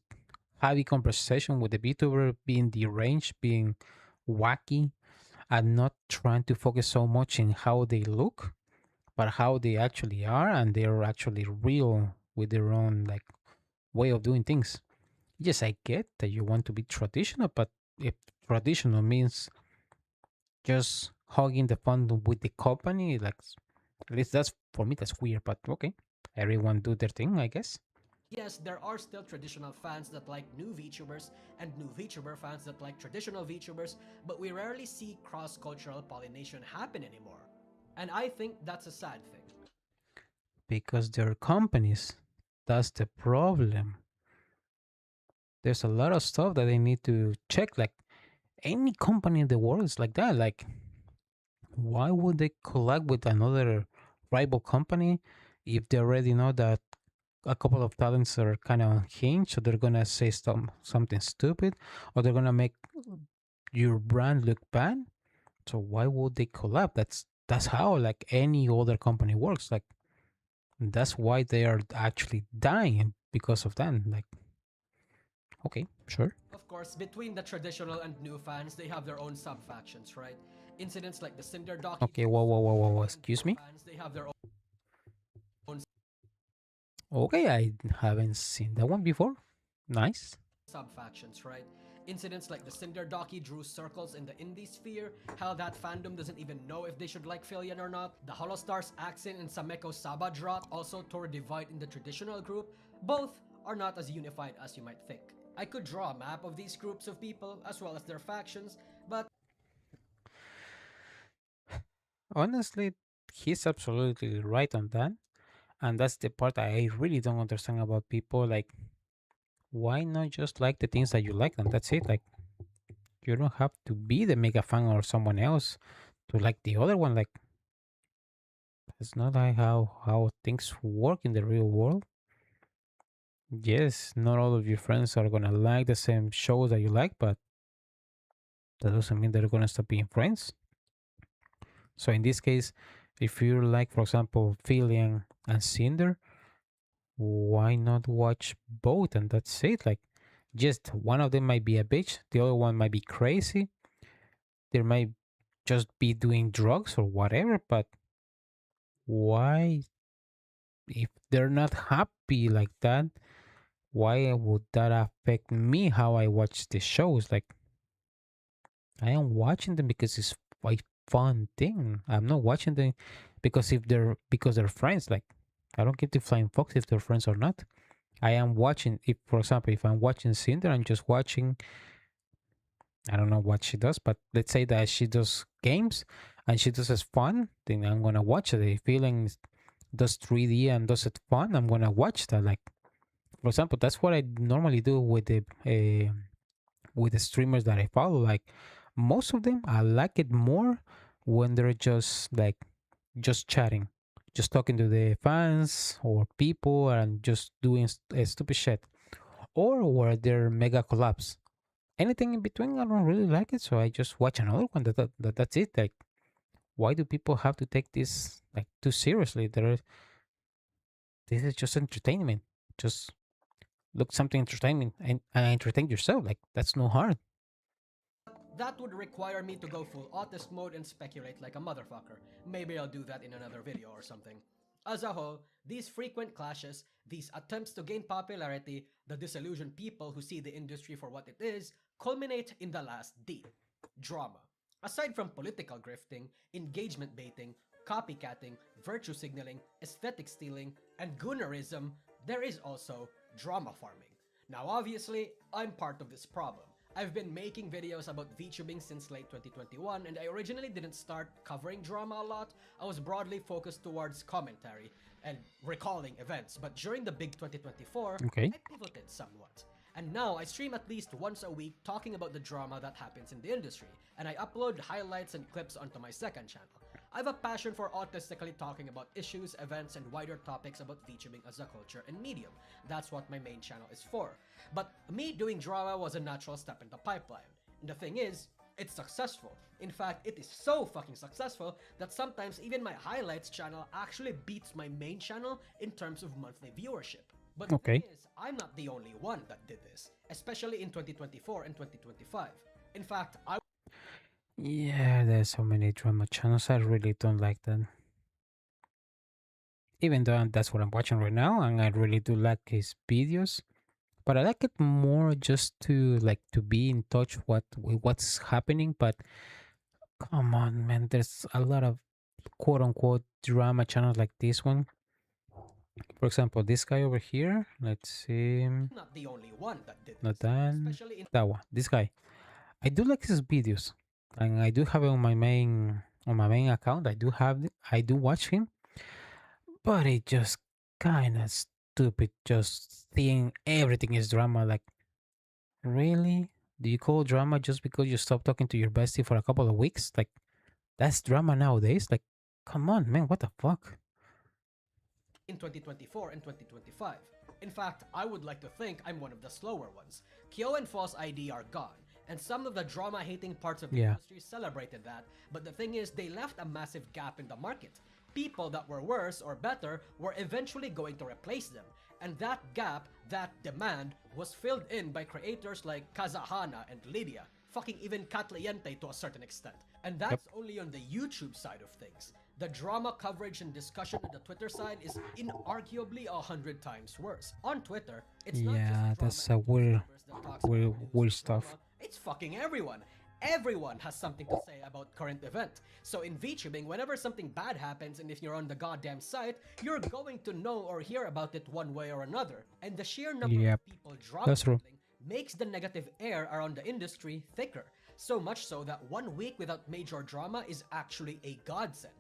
have a conversation with the VTuber, being deranged, being wacky, and not trying to focus so much in how they look, but how they actually are, and they're actually real with their own, like, way of doing things. Yes, I get that you want to be traditional, but if traditional means just hugging the fun with the company, like, at least that's, for me, that's weird. But okay, everyone do their thing, I guess. yes, there are still traditional fans that like new VTubers and new VTuber fans that like traditional VTubers, but we rarely see cross-cultural pollination happen anymore. And I think that's a sad thing. Because they're companies. That's the problem. There's a lot of stuff that they need to check. Like, any company in the world is like that. Like, why would they collab with another rival company if they already know that a couple of talents are kind of unhinged, so they're gonna say something stupid, or they're gonna make your brand look bad? So why would they collab? That's how, like, any other company works. Like, that's why they are actually dying because of that. Like, okay, sure. Of course, between the traditional and new fans, they have their own sub-factions, right? Incidents like the Cinder Docky... Okay, whoa, excuse me. Fans, they have their own Okay, I haven't seen that one before. Nice. sub-factions, right? Incidents like the Cinder Docky drew circles in the indie sphere, how that fandom doesn't even know if they should like Filian or not. The Holostars Axin and Sameko Sabadrot also tore a divide in the traditional group. Both are not as unified as you might think. I could draw a map of these groups of people as well as their factions, but Honestly, he's absolutely right on that. And that's the part I really don't understand about people. Like, why not just like the things that you like and that's it? Like, you don't have to be the mega fan or someone else to like the other one. Like, it's not like how things work in the real world. Yes, not all of your friends are gonna like the same shows that you like, but that doesn't mean they're gonna stop being friends. So in this case, if you like, for example, Filian and Cinder, why not watch both and that's it? Like, just one of them might be a bitch, the other one might be crazy, they might just be doing drugs or whatever, but why, if they're not happy like that, why would that affect me how I watch the shows? Like, I am watching them because it's a fun thing. I'm not watching them because they're friends. Like, I don't give the flying fox if they're friends or not. I am watching, if for example, if I'm watching Cinder, I'm just watching, I don't know what she does, but let's say that she does games and she does it fun, then I'm gonna watch it. If feeling does 3D and does it fun, I'm gonna watch that. Like, for example, that's what I normally do with the streamers that I follow. Like, most of them, I like it more when they're just like just chatting, just talking to the fans or people and just doing stupid shit, or where they're mega collabs. Anything in between, I don't really like it, so I just watch another one. That's it. Like, why do people have to take this like too seriously? This is just entertainment. Just look something entertainment and entertain yourself. Like, that's no hard. that would require me to go full autist mode and speculate like a motherfucker. Maybe I'll do that in another video or something. As a whole, these frequent clashes, these attempts to gain popularity, the disillusioned people who see the industry for what it is, culminate in the last D: drama. Aside from political grifting, engagement baiting, copycatting, virtue signaling, aesthetic stealing, and goonerism, there is also drama farming. Now obviously, I'm part of this problem. I've been making videos about VTubing since late 2021, and I originally didn't start covering drama a lot. I was broadly focused towards commentary and recalling events, but during the big 2024, Okay. I pivoted somewhat. And now I stream at least once a week talking about the drama that happens in the industry, and I upload highlights and clips onto my second channel. I have a passion for autistically talking about issues, events, and wider topics about VTubing as a culture and medium. That's what my main channel is for. But me doing drama was a natural step in the pipeline. And the thing is, it's successful. In fact, it is so fucking successful that sometimes even my highlights channel actually beats my main channel in terms of monthly viewership. But the Okay. thing is, I'm not the only one that did this, especially in 2024 and 2025. In fact, Yeah, there's so many drama channels. I really don't like that. Even though that's what I'm watching right now, and I really do like his videos. But I like it more just to like to be in touch with what's happening. But come on, man, there's a lot of quote unquote drama channels like this one. For example, this guy over here. Let's see. not the only one that did Not this, that. especially in That one. This guy. I do like his videos, and I do have it on my main account. I do watch him, but it just kind of stupid. Just seeing everything is drama. Like, really? Do you call drama just because you stop talking to your bestie for a couple of weeks? Like, that's drama nowadays? Like, come on, man, what the fuck? in 2024 and 2025. In fact, I would like to think I'm one of the slower ones. Kyo and False ID are gone, and some of the drama-hating parts of the Yeah. industry celebrated that, but the thing is, they left a massive gap in the market. People that were worse or better were eventually going to replace them, And that gap, that demand, was filled in by creators like Kazahana and Lydia, fucking even Katliente to a certain extent. And that's only on the YouTube side of things. The drama coverage and discussion on the Twitter side is inarguably 100 times worse. On Twitter, it's not Yeah, just drama that's a and weird, YouTubers that talks weird, about news weird and stuff. drama, it's fucking everyone. Everyone has something to say about current event. So in VTubing, whenever something bad happens and if you're on the goddamn site, you're going to know or hear about it one way or another. And the sheer number Yep, of people drama that's true. peddling makes the negative air around the industry thicker. So much so that 1 week without major drama is actually a godsend.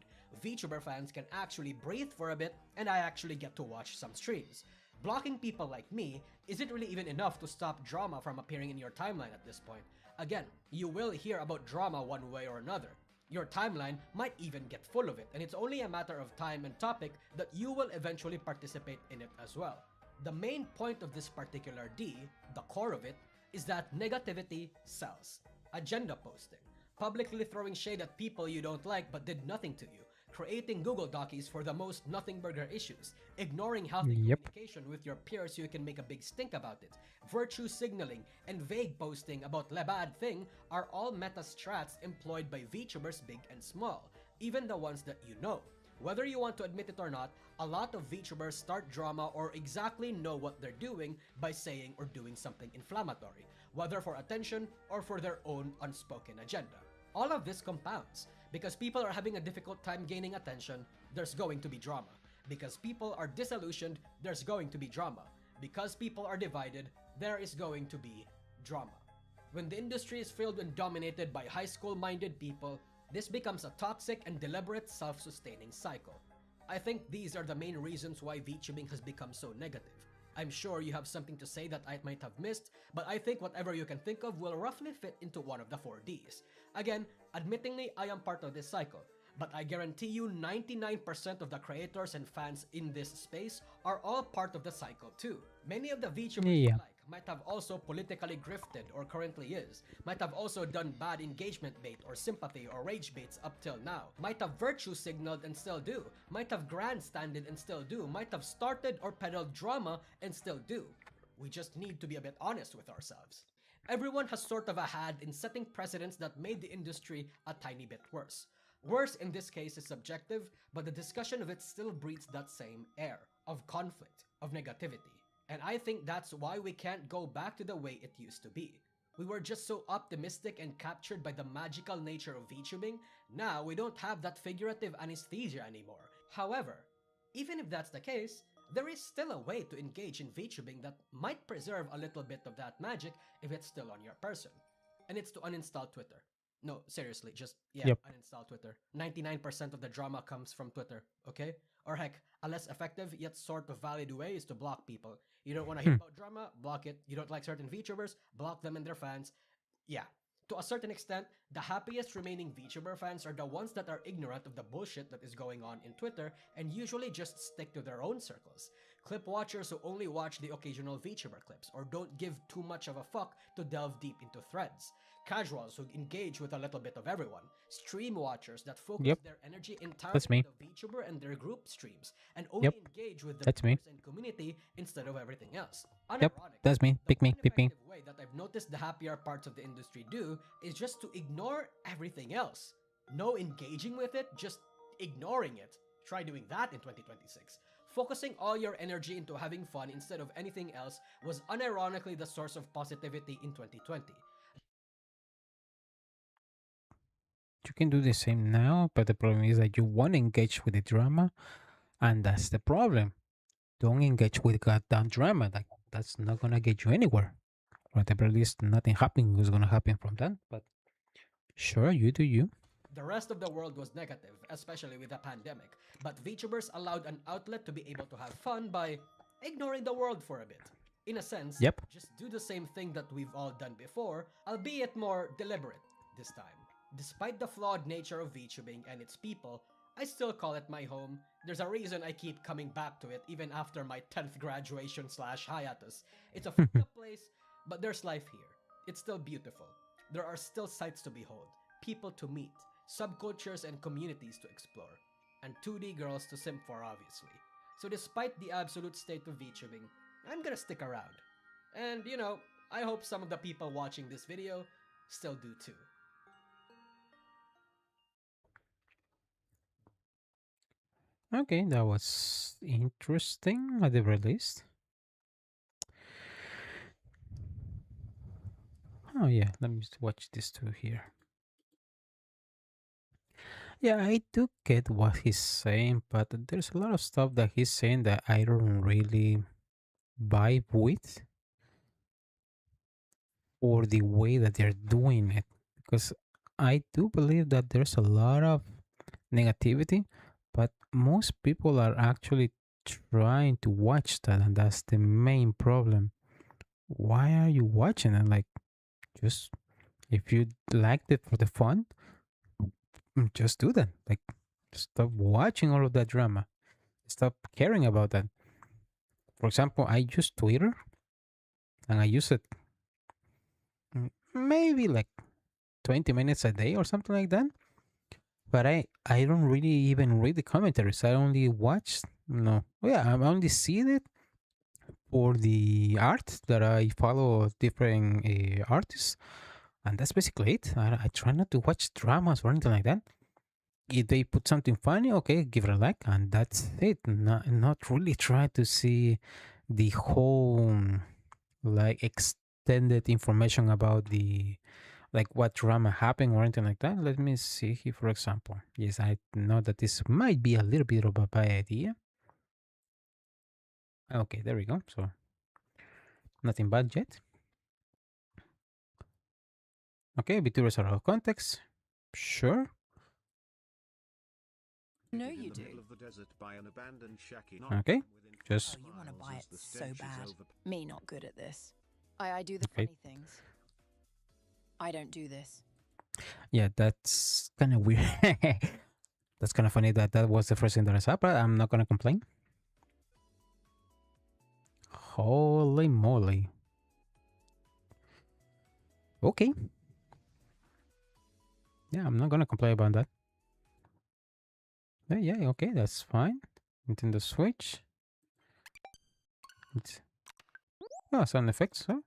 VTuber fans can actually breathe for a bit, and I actually get to watch some streams. Blocking people like me isn't really even enough to stop drama from appearing in your timeline at this point. Again, you will hear about drama one way or another. Your timeline might even get full of it, and it's only a matter of time and topic that you will eventually participate in it as well. The main point of this particular D, the core of it, is that negativity sells. Agenda posting, publicly throwing shade at people you don't like but did nothing to you, creating Google Docs for the most nothing burger issues, ignoring healthy communication with your peers so you can make a big stink about it, virtue signaling, and vague posting about the bad thing are all meta strats employed by VTubers big and small, even the ones that you know. Whether you want to admit it or not, a lot of VTubers start drama or exactly know what they're doing by saying or doing something inflammatory, whether for attention or for their own unspoken agenda. All of this compounds. Because people are having a difficult time gaining attention, there's going to be drama. Because people are disillusioned, there's going to be drama. Because people are divided, there is going to be drama. When the industry is filled and dominated by high school-minded people, this becomes a toxic and deliberate self-sustaining cycle. I think these are the main reasons why VTubing has become so negative. I'm sure you have something to say that I might have missed, but I think whatever you can think of will roughly fit into one of the 4 Ds. Again, admittingly, I am part of this cycle, but I guarantee you 99% of the creators and fans in this space are all part of the cycle too. Many of the VTubers you like might have also politically grifted or currently is, might have also done bad engagement bait or sympathy or rage baits up till now, might have virtue signaled and still do, might have grandstanded and still do, might have started or peddled drama and still do. We just need to be a bit honest with ourselves. Everyone has sort of a hand in setting precedents that made the industry a tiny bit worse. Worse in this case is subjective, but the discussion of it still breeds that same air of conflict, of negativity. And I think that's why we can't go back to the way it used to be. We were just so optimistic and captured by the magical nature of VTubing, now we don't have that figurative anesthesia anymore. However, even if that's the case, there is still a way to engage in VTubing that might preserve a little bit of that magic if it's still on your person. And it's to uninstall Twitter. No, seriously, just, uninstall Twitter. 99% of the drama comes from Twitter, okay? Or heck, a less effective yet sort of valid way is to block people. You don't want to hear about drama? Block it. You don't like certain VTubers? Block them and their fans. Yeah. To a certain extent, the happiest remaining VTuber fans are the ones that are ignorant of the bullshit that is going on in Twitter and usually just stick to their own circles. Clip watchers who only watch the occasional VTuber clips or don't give too much of a fuck to delve deep into threads. Casuals who engage with a little bit of everyone. Stream watchers that focus their energy entirely on the VTuber and their group streams and only engage with the viewers and community instead of everything else. That's me. Pick me. Pick me. The way that I've noticed the happier parts of the industry do is just to ignore everything else. No engaging with it, just ignoring it. Try doing that in 2026. Focusing all your energy into having fun instead of anything else was unironically the source of positivity in 2020. You can do the same now, but the problem is that you won't engage with the drama, and that's the problem. Don't engage with goddamn drama. That's not gonna get you anywhere. Or at the very least, nothing happening is gonna happen from that. But sure, you do you. The rest of the world was negative, especially with the pandemic, but VTubers allowed an outlet to be able to have fun by ignoring the world for a bit. In a sense, just do the same thing that we've all done before, albeit more deliberate this time. Despite the flawed nature of VTubing and its people, I still call it my home. There's a reason I keep coming back to it even after my 10th graduation / hiatus. It's a fucked up place, but there's life here. It's still beautiful. There are still sights to behold, people to meet, subcultures and communities to explore, and 2D girls to simp for obviously. So despite the absolute state of VTubing, I'm gonna stick around. And you know, I hope some of the people watching this video still do too. Okay, that was interesting at the very least. Oh yeah, let me just watch this too here. Yeah, I do get what he's saying, but there's a lot of stuff that he's saying that I don't really vibe with, or the way that they're doing it. Because I do believe that there's a lot of negativity, but most people are actually trying to watch that, and that's the main problem. Why are you watching it? Like, just if you liked it for the fun, just do that. Like, stop watching all of that drama. Stop caring about that. For example, I use Twitter, and I use it maybe like 20 minutes a day or something like that. But I don't really even read the commentaries. I only watch, no. Yeah, I only see it for the art that I follow different artists. And that's basically it. I try not to watch dramas or anything like that. If they put something funny, okay, give it a like, and that's it. Not really try to see the whole like extended information about the like what drama happened or anything like that. Let me see here, for example. Yes, I know that this might be a little bit of a bad idea. Okay, there we go. So nothing bad yet. Okay, VTubers are out of context. Sure. No, you do. Okay, just. Oh, you want to buy it so bad. Me not good at this. I do the Okay. funny things. I don't do this. Yeah, that's kind of weird. That's kind of funny that that was the first thing that I saw, but I'm not gonna complain. Holy moly. Okay. Yeah, I'm not gonna complain about that. Yeah, okay, that's fine. Nintendo Switch. It's... Oh, sound effects, huh?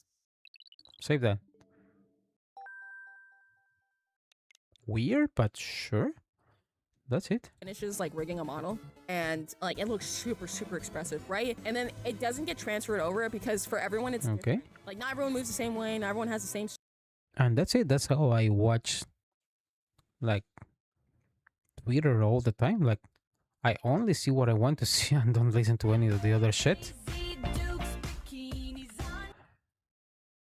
Save that. Weird, but sure. That's it. Finishes like rigging a model, and like it looks super expressive, right? And then it doesn't get transferred over because for everyone it's okay. Different. Like not everyone moves the same way, not everyone has the same. And that's it. That's how I watch like Twitter all the time. Like I only see what I want to see and don't listen to any of the other shit.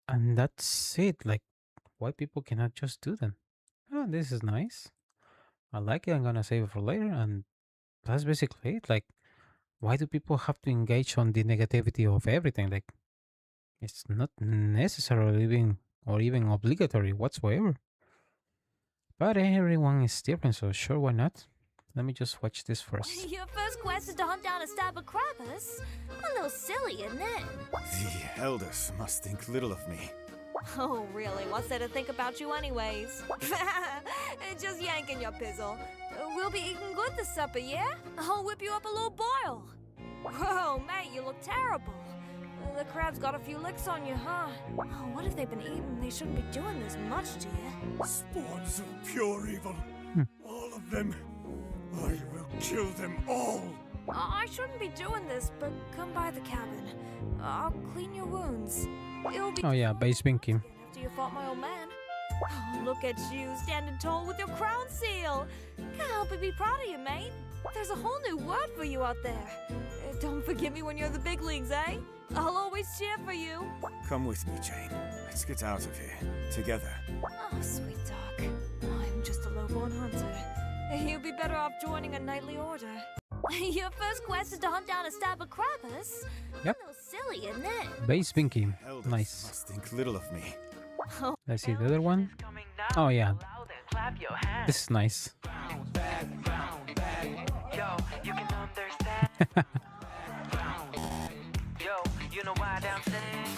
And that's it. Like why people cannot just do that? Oh, this is nice. I like it. I'm gonna save it for later, and that's basically it. Like, why do people have to engage on the negativity of everything? Like, it's not necessarily even obligatory whatsoever. But everyone is different, so sure, why not? Let me just watch this first. Your first quest is to hunt down a stack of crappers? A little silly, isn't it? The elders must think little of me. Oh, really? What's there to think about you anyways? Just yanking your pizzle. We'll be eating good this supper, yeah? I'll whip you up a little boil. Whoa, mate, you look terrible. The crab's got a few licks on you, huh? Oh, what have they been eating? They shouldn't be doing this much to you. Spawns of pure evil. All of them. I will kill them all. I shouldn't be doing this, but come by the cabin. I'll clean your wounds. It'll be oh yeah, base binky. after you fought my old man. Oh, look at you, standing tall with your crown seal. Can't help but be proud of you, mate. There's a whole new word for you out there. Don't forget me when you're in the big leagues, eh? I'll always cheer for you. Come with me, Jane. Let's get out of here. Together. Oh, sweet dog. I'm just a lowborn hunter. You'd be better off joining a knightly order. Your first quest is to hunt down a stack of crappers? Yep. A little silly, isn't it? Base binky. Elders Nice. must think little of me. Let's see the other one. Oh yeah. This is nice. Yo, you can understand. Yo, you know why downstairs.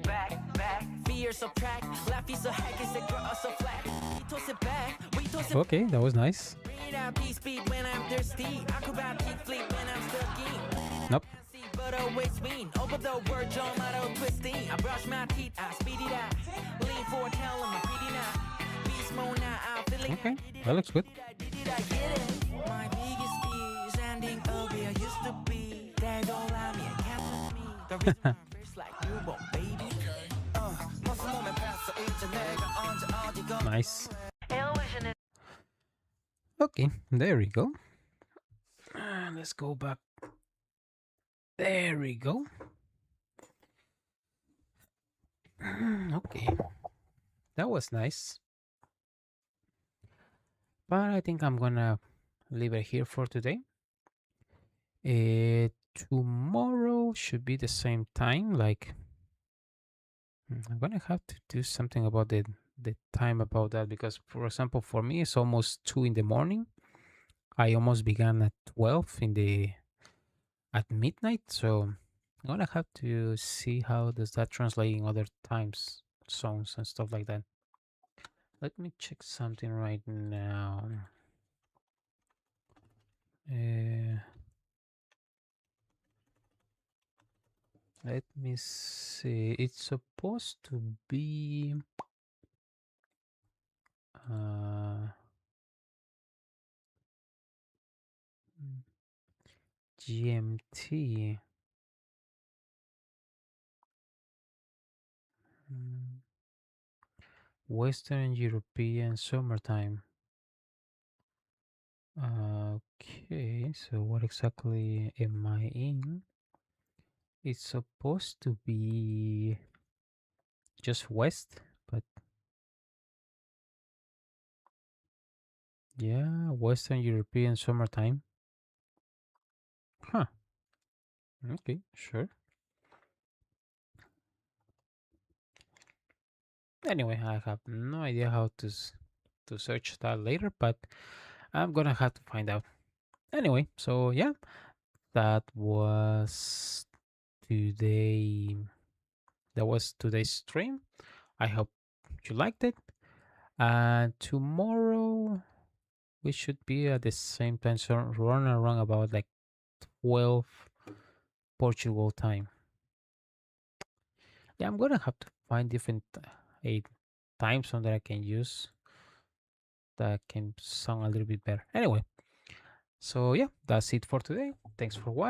Back. Fear subtract. Laugh is a hack is a girl so flat. We toss it back. Okay, that was nice. speed when I'm thirsty. Acrobatic flip when I'm stuck in. Nope. But always win. Over the word, John Motto twisting. I brush my teeth, I speed it up. Lean forward, tell them I'm pretty now. Beast mode now, I'm feeling. Okay, that looks good. Did I get it? My biggest fear is ending up where I used to be. They don't allow me, I can't with me. The reason I'm first like newborn baby. 무슨 몸에 뺐어 이제 내가 언제 어디 가. Nice. Okay, there we go. Let's go back. There we go. Okay, that was nice. But I think I'm gonna leave it here for today. Tomorrow should be the same time. Like, I'm gonna have to do something about the time about that, because, for example, for me it's almost 2 in the morning. I almost began at 12 at midnight, so I'm gonna have to see how does that translate in other times zones and stuff like that. Let me check something right now. Let me see. It's supposed to be GMT. Western European summertime. Okay, so what exactly am I in? It's supposed to be just west, but yeah, Western European summertime. Huh. Okay, sure. Anyway, I have no idea how to search that later, but I'm gonna have to find out. Anyway, so yeah, that was today. That was today's stream. I hope you liked it. And tomorrow we should be at the same time, so run around about like 12 Portugal time. Yeah, I'm gonna have to find different time zone that I can use that can sound a little bit better. Anyway, so yeah, that's it for today. Thanks for watching.